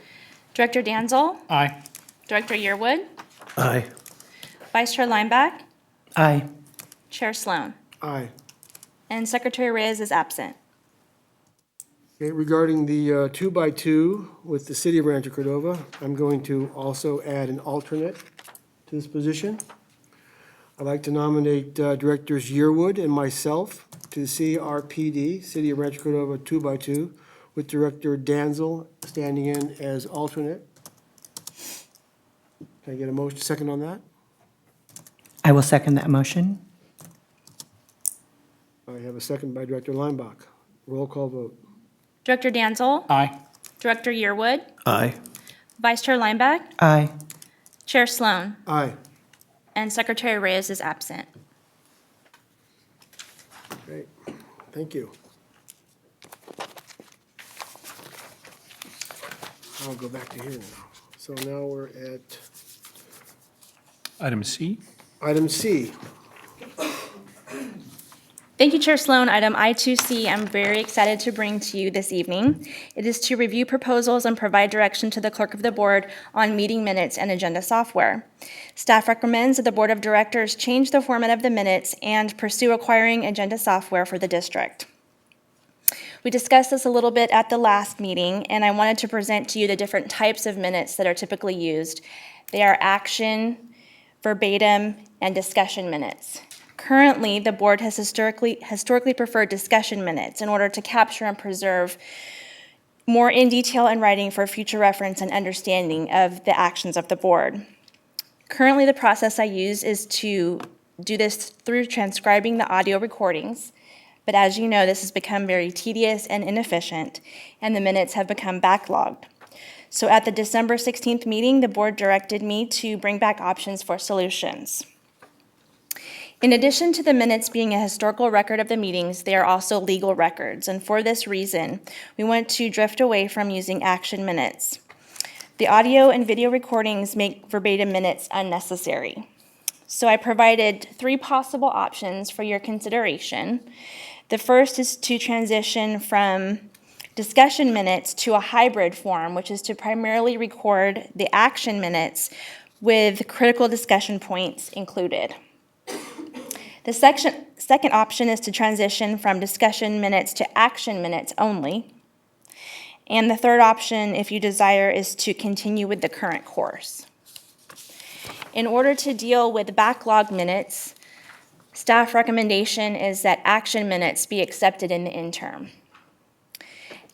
Director Danzel? Aye. Director Yearwood? Aye. Vice Chair Lineback? Aye. Chair Sloan? Aye. And Secretary Reyes is absent. Okay, regarding the 2x2 with the City of Rancho Cordova, I'm going to also add an alternate to this position. I'd like to nominate Directors Yearwood and myself to the CRPD, City of Rancho Cordova 2x2, with Director Danzel standing in as alternate. Can I get a motion, second on that? I will second that motion. I have a second by Director Lineback. Roll call vote. Director Danzel? Aye. Director Yearwood? Aye. Vice Chair Lineback? Aye. Chair Sloan? Aye. And Secretary Reyes is absent. Great, thank you. I'll go back to here now. So now we're at Item C. item C. Thank you, Chair Sloan. Item I2C, I'm very excited to bring to you this evening. It is to review proposals and provide direction to the clerk of the board on meeting minutes and agenda software. Staff recommends that the Board of Directors change the format of the minutes and pursue acquiring agenda software for the district. We discussed this a little bit at the last meeting, and I wanted to present to you the different types of minutes that are typically used. They are action, verbatim, and discussion minutes. Currently, the board has historically preferred discussion minutes in order to capture and preserve more in detail in writing for future reference and understanding of the actions of the board. Currently, the process I use is to do this through transcribing the audio recordings, but as you know, this has become very tedious and inefficient, and the minutes have become backlogged. So at the December 16th meeting, the board directed me to bring back options for solutions. In addition to the minutes being a historical record of the meetings, they are also legal records, and for this reason, we want to drift away from using action minutes. The audio and video recordings make verbatim minutes unnecessary. So I provided 3 possible options for your consideration. The first is to transition from discussion minutes to a hybrid form, which is to primarily record the action minutes with critical discussion points included. The second option is to transition from discussion minutes to action minutes only. And the third option, if you desire, is to continue with the current course. In order to deal with backlog minutes, staff recommendation is that action minutes be accepted in the interim.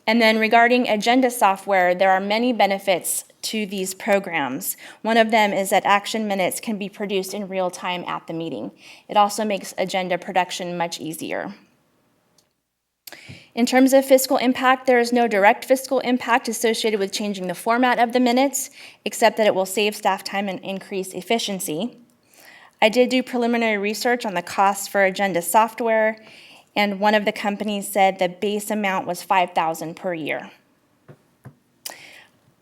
And then regarding agenda software, there are many benefits to these programs. One of them is that action minutes can be produced in real time at the meeting. It also makes agenda production much easier. In terms of fiscal impact, there is no direct fiscal impact associated with changing the format of the minutes, except that it will save staff time and increase efficiency. I did do preliminary research on the costs for agenda software, and one of the companies said the base amount was $5,000 per year.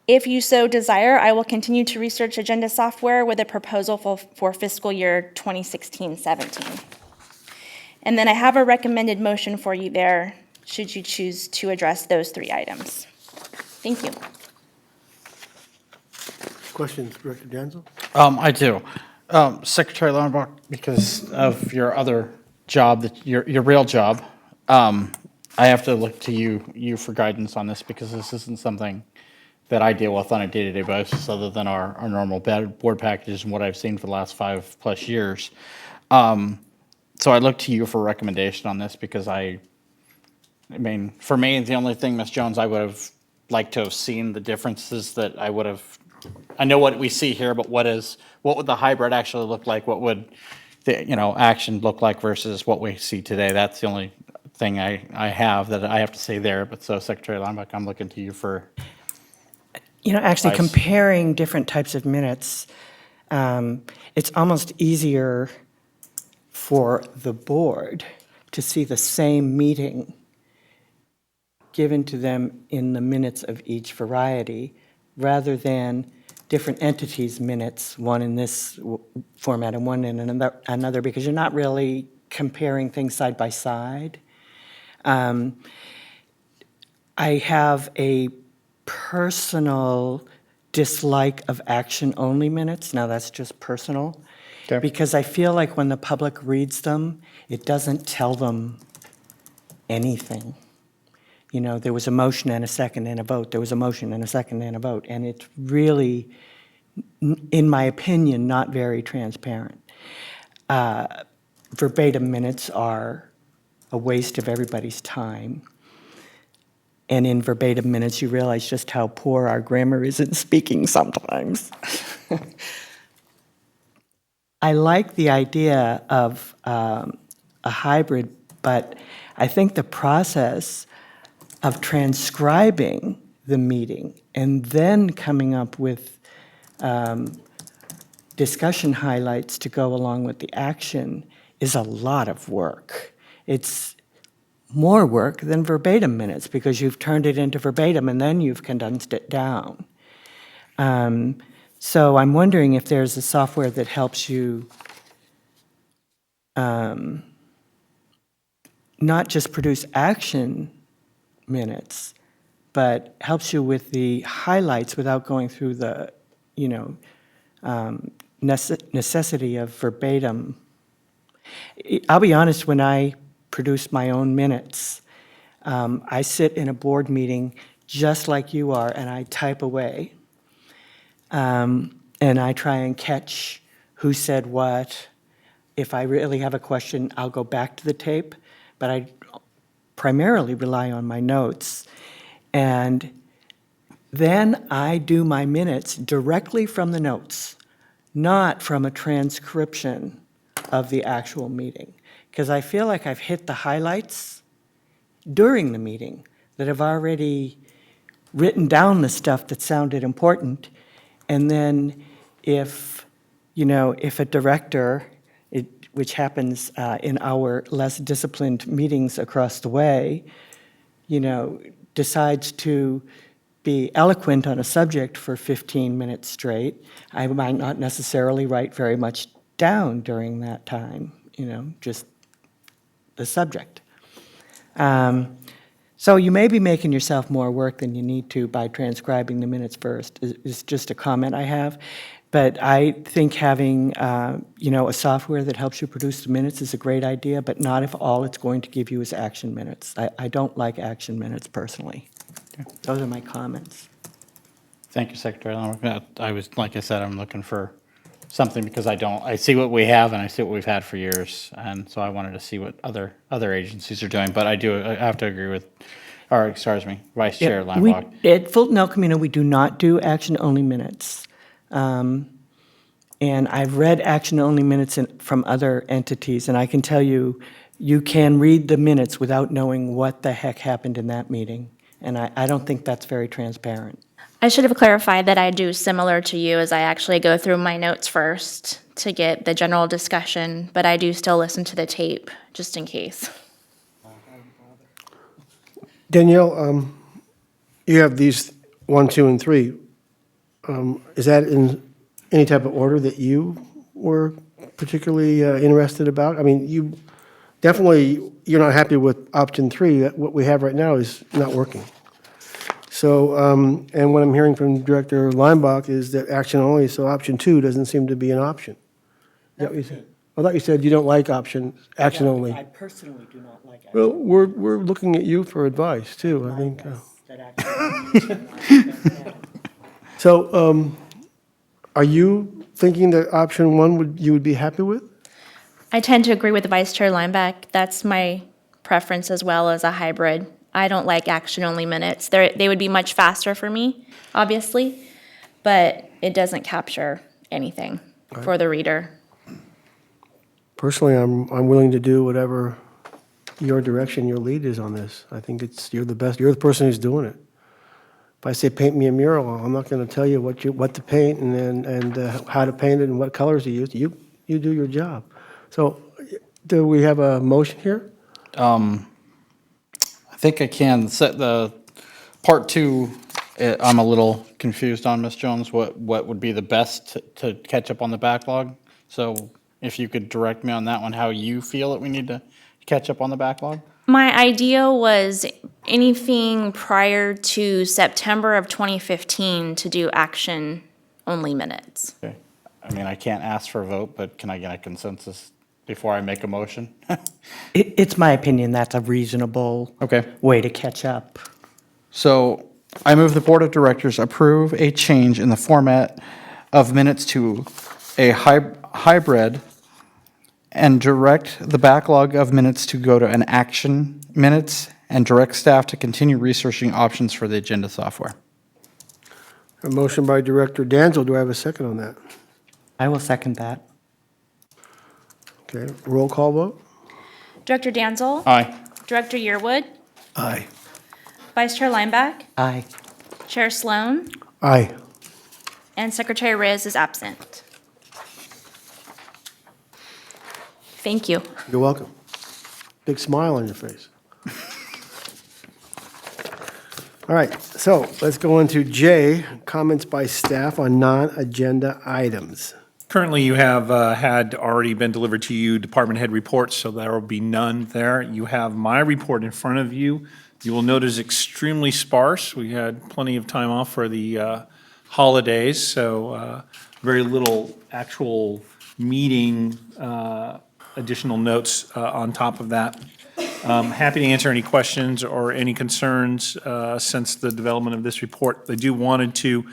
If you so desire, I will continue to research agenda software with a proposal for fiscal year 2016-17. And then I have a recommended motion for you there, should you choose to address those 3 items. Thank you. Questions, Director Danzel? I do. Secretary Lauterbach, because of your other job, your real job, I have to look to you for guidance on this, because this isn't something that I deal with on a day-to-day basis other than our normal board packages and what I've seen for the last 5+ years. So I look to you for a recommendation on this, because I mean, for me, the only thing, Ms. Jones, I would have like to have seen the differences that I would have, I know what we see here, but what would the hybrid actually look like? What would the, action look like versus what we see today? That's the only thing I have that I have to say there. But so Secretary Lineback, I'm looking to you for. Actually advice. comparing different types of minutes, it's almost easier for the board to see the same meeting given to them in the minutes of each variety, rather than different entities' minutes, one in this format and one in another, because you're not really comparing things side by side. I have a personal dislike of action-only minutes. Now, that's just personal. Okay. Because I feel like when the public reads them, it doesn't tell them anything. There was a motion and a second and a vote. There was a motion and a second and a vote. And it's really, in my opinion, not very transparent. Verbatim minutes are a waste of everybody's time. And in verbatim minutes, you realize just how poor our grammar is in speaking sometimes. I like the idea of a hybrid, but I think the process of transcribing the meeting and then coming up with discussion highlights to go along with the action is a lot of work. It's more work than verbatim minutes because you've turned it into verbatim and then you've condensed it down. So I'm wondering if there's a software that helps you not just produce action minutes, but helps you with the highlights without going through the, necessity of verbatim. I'll be honest, when I produce my own minutes, I sit in a board meeting just like you are, and I type away. And I try and catch who said what. If I really have a question, I'll go back to the tape, but I primarily rely on my notes. And then I do my minutes directly from the notes, not from a transcription of the actual meeting. Because I feel like I've hit the highlights during the meeting that have already written down the stuff that sounded important. And then if a director, which happens in our less disciplined meetings across the way, decides to be eloquent on a subject for 15 minutes straight, I might not necessarily write very much down during that time, just the subject. So you may be making yourself more work than you need to by transcribing the minutes first. It's just a comment I have. But I think having, a software that helps you produce the minutes is a great idea, but not if all it's going to give you is action minutes. I don't like action minutes personally. Those are my comments. Thank you, Secretary. Like I said, I'm looking for something because I see what we have and I see what we've had for years. And so I wanted to see what other agencies are doing. But I have to agree with, Vice Chair Lineback. At Fulton El Camino, we do not do action-only minutes. And I've read action-only minutes from other entities, and I can tell you, you can read the minutes without knowing what the heck happened in that meeting. And I don't think that's very transparent. I should have clarified that I do similar to you, as I actually go through my notes first to get the general discussion, but I do still listen to the tape, just in case. Danielle, you have these 1, 2, and 3. Is that in any type of order that you were particularly interested about? I mean, you're not happy with option 3. What we have right now is not working. So, and what I'm hearing from Director Lineback is that action only, so option 2 doesn't seem to be an option. Is that what you said? I thought you said you don't like action only. I personally do not like action. Well, we're looking at you for advice too, I think. So, are you thinking that option 1 you would be happy with? I tend to agree with the Vice Chair Lineback. That's my preference as well as a hybrid. I don't like action-only minutes. They would be much faster for me, obviously, but it doesn't capture anything for the reader. Personally, I'm willing to do whatever your direction, your lead is on this. I think you're the best, you're the person who's doing it. If I say paint me a mural, I'm not going to tell you what to paint and how to paint it and what colors to use. You do your job. So, do we have a motion here? I think I can set the part two. I'm a little confused on, Ms. Jones, what would be the best to catch up on the backlog? So if you could direct me on that one, how you feel that we need to catch up on the backlog? My idea was anything prior to September of 2015 to do action-only minutes. Okay. I mean, I can't ask for a vote, but can I get a consensus before I make a motion? It's my opinion that's a reasonable way to catch up. So I move the Board of Directors approve a change in the format of minutes to a hybrid and direct the backlog of minutes to go to an action minutes and direct staff to continue researching options for the agenda software. A motion by Director Danzel. Do I have a second on that? I will second that. Okay, roll call vote? Director Danzel? Aye. Director Yearwood? Aye. Vice Chair Lineback? Aye. Chair Sloan? Aye. And Secretary Reyes is absent. Thank you. You're welcome. Big smile on your face. All right, so let's go into J, comments by staff on non-agenda items. Currently, you have had already been delivered to you department head reports, so there will be none there. You have my report in front of you. You will notice extremely sparse. We had plenty of time off for the holidays, so very little actual meeting additional notes on top of that. Happy to answer any questions or any concerns since the development of this report. I wanted to,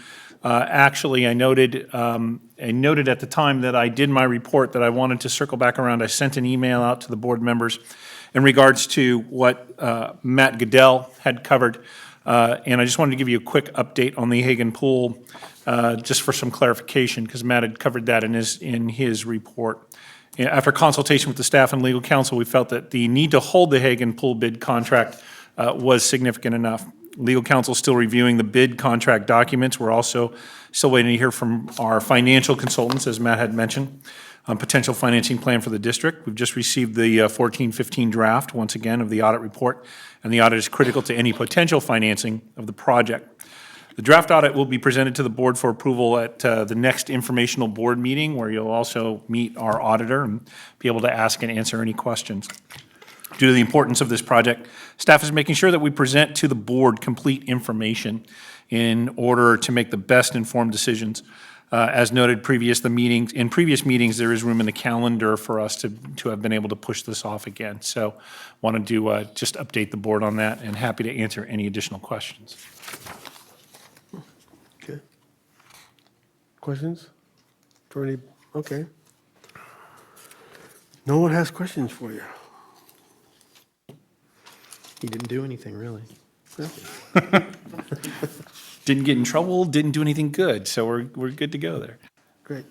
actually, I noted at the time that I did my report that I wanted to circle back around. I sent an email out to the board members in regards to what Matt Goodell had covered. And I just wanted to give you a quick update on the Hagen Pool, just for some clarification, because Matt had covered that in his report. After consultation with the staff and legal counsel, we felt that the need to hold the Hagen Pool bid contract was significant enough. Legal counsel is still reviewing the bid contract documents. We're also still waiting to hear from our financial consultants, as Matt had mentioned, on potential financing plan for the district. We've just received the 14-15 draft, once again, of the audit report, and the audit is critical to any potential financing of the project. The draft audit will be presented to the board for approval at the next informational board meeting, where you'll also meet our auditor and be able to ask and answer any questions. Due to the importance of this project, staff is making sure that we present to the board complete information in order to make the best informed decisions. As noted in previous meetings, there is room in the calendar for us to have been able to push this off again. So wanted to just update the board on that, and happy to answer any additional questions. Okay. Questions? For any, okay. No one has questions for you. He didn't do anything, really. Didn't get in trouble, didn't do anything good, so we're good to go there. Great.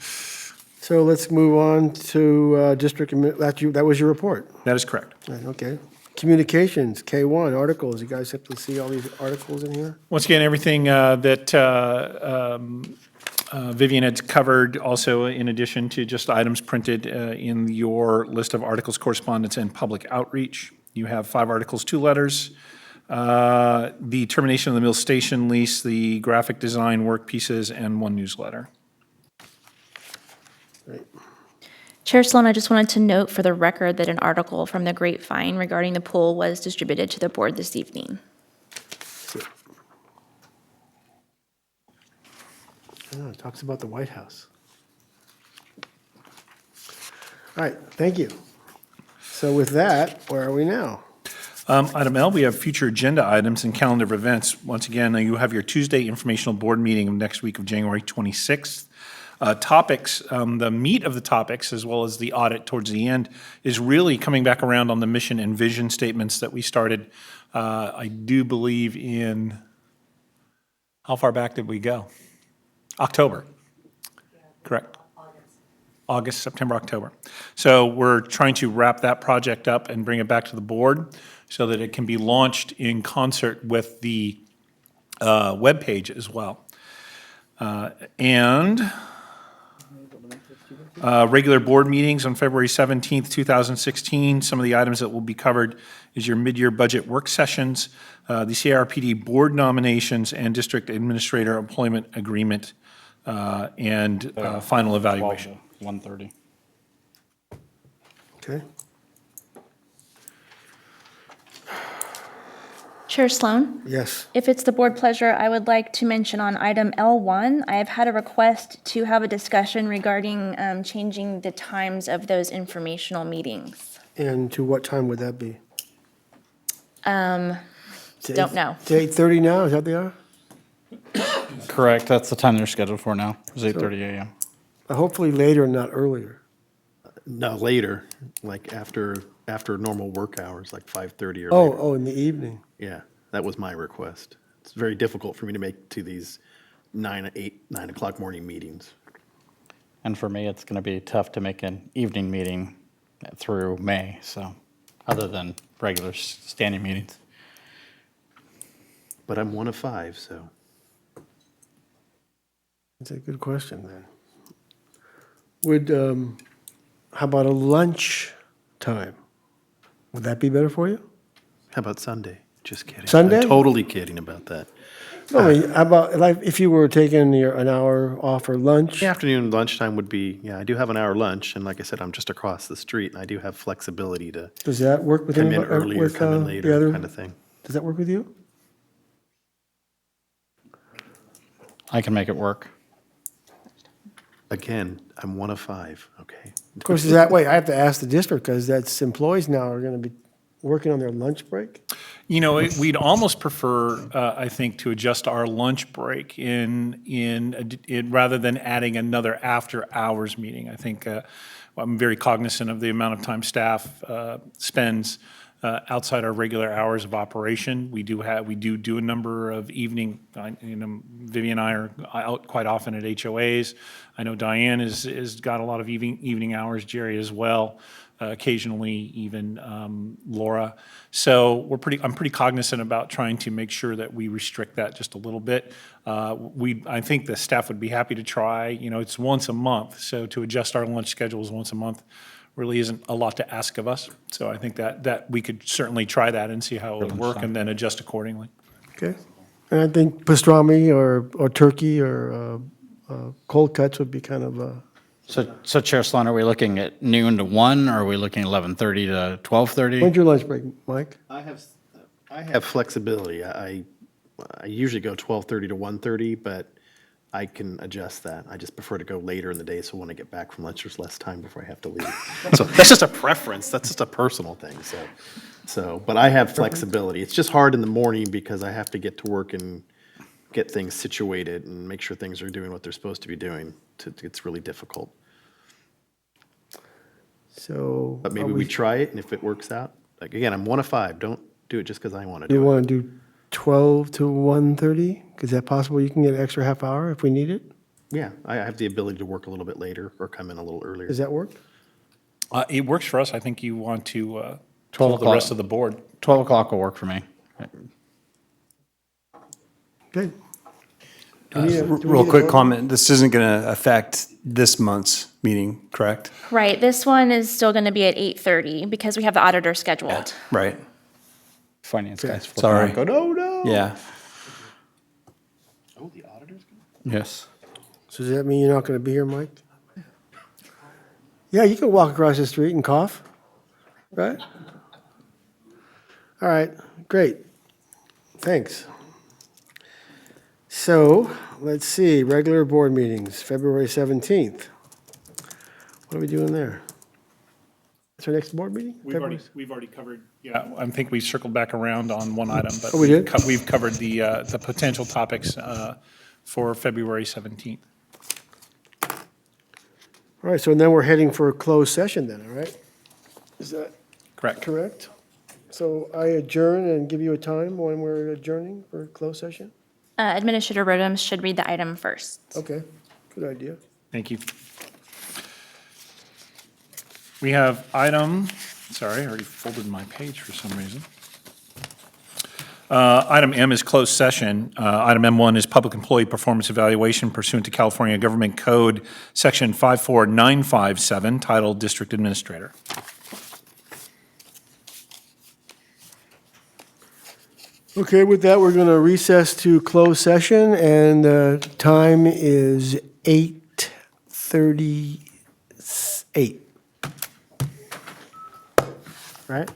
So let's move on to district, that was your report? That is correct. Right, okay. Communications, K1, articles. You guys have to see all these articles in here? Once again, everything that Vivian had covered, also in addition to just items printed in your list of articles, correspondence, and public outreach. You have 5 articles, 2 letters, the termination of the Mill Station lease, the graphic design work pieces, and 1 newsletter. Great. Chair Sloan, I just wanted to note for the record that an article from the Grapevine regarding the pool was distributed to the board this evening. It talks about the White House. All right, thank you. So with that, where are we now? Item L, we have future agenda items and calendar of events. Once again, you have your Tuesday informational board meeting of next week of January 26th. Topics, the meat of the topics, as well as the audit towards the end, is really coming back around on the mission and vision statements that we started, I do believe in, how far back did we go? October, correct? August, September, October. So we're trying to wrap that project up and bring it back to the board so that it can be launched in concert with the webpage as well. Regular board meetings on February 17th, 2016. Some of the items that will be covered is your mid-year budget work sessions, the CRPD board nominations, and district administrator employment agreement, and final evaluation. 1:30. Okay. Chair Sloan? Yes. If it's the board pleasure, I would like to mention on item L1, I have had a request to have a discussion regarding changing the times of those informational meetings. And to what time would that be? Don't know. It's 8:30 now, is that the hour? Correct, that's the time they're scheduled for now, it's 8:30 a.m. Hopefully later, not earlier. No, later, like after normal work hours, like 5:30 or later. Oh, in the evening. Yeah, that was my request. It's very difficult for me to make to these 9 o'clock morning meetings. And for me, it's going to be tough to make an evening meeting through May, so, other than regular standing meetings. But I'm one of 5, so. That's a good question then. Would, how about a lunch time? Would that be better for you? How about Sunday? Just kidding. Sunday? I'm totally kidding about that. No, I mean, how about, like, if you were taking an hour off for lunch? The afternoon lunchtime would be, yeah, I do have an hour lunch, and like I said, I'm just across the street, and I do have flexibility to Does that work with come in anybody- earlier, with, come in the later, other- kind of thing. Does that work with you? I can make it work. Again, I'm one of 5, okay? Of course, is that way, I have to ask the district, because that's employees now are going to be working on their lunch break? You know, we'd almost prefer, I think, to adjust our lunch break in rather than adding another after-hours meeting. I think I'm very cognizant of the amount of time staff spends outside our regular hours of operation. We do a number of evening, Vivian and I are out quite often at HOAs. I know Diane is got a lot of evening hours, Jerry as well. Occasionally even Laura. So I'm pretty cognizant about trying to make sure that we restrict that just a little bit. I think the staff would be happy to try. You know, it's once a month, so to adjust our lunch schedules once a month really isn't a lot to ask of us. So I think that we could certainly try that and see how it would work and then adjust accordingly. Okay. And I think pastrami or turkey or cold cuts would be kind of a... So Chair Sloan, are we looking at noon to 1, or are we looking at 11:30 to 12:30? When's your lunch break, Mike? I have flexibility. I usually go 12:30 to 1:30, but I can adjust that. I just prefer to go later in the day, so when I get back from lunch, there's less time before I have to leave. So that's just a preference. That's just a personal thing. So, but I have flexibility. It's just hard in the morning because I have to get to work and get things situated and make sure things are doing what they're supposed to be doing. It's really difficult. So... But maybe we try it, and if it works out, like, again, I'm one of 5. Don't do it just because I want to Do you do it. want to do 12 to 1:30? Is that possible? You can get an extra half hour if we need it? Yeah, I have the ability to work a little bit later or come in a little earlier. Does that work? It works for us. I think you want to 12 tell the o'clock. rest of the board. 12 o'clock will work for me. Good. Do we need a- do we Real need a quick vote? comment, this isn't going to affect this month's meeting, correct? Right, this one is still going to be at 8:30 because we have the auditor scheduled. Right. Finance guys. flipping Sorry. out, Go, no, no. Yeah. Oh, the auditor's going Yes. So does that mean you're not going to be here, Mike? Yeah, you can walk across the street and cough, right? All right, great. Thanks. So, let's see, regular board meetings, February 17th. What are we doing there? That's our next board meeting? We've already covered, yeah, I think we circled back around on one item, but Oh, we did? we've covered the potential topics for February 17th. All right, so then we're heading for a closed session then, all right? Is that Correct. correct? So I adjourn and give you a time when we're adjourning for closed session? Administrator Rodems should read the item first. Okay, good idea. Thank you. We have sorry, I already folded my page for some reason. Item M is closed session. Item M1 is public employee performance evaluation pursuant to California Government Code, Section 54957, titled District Administrator. Okay, with that, we're going to recess to closed session, and the time is 8:38. Right?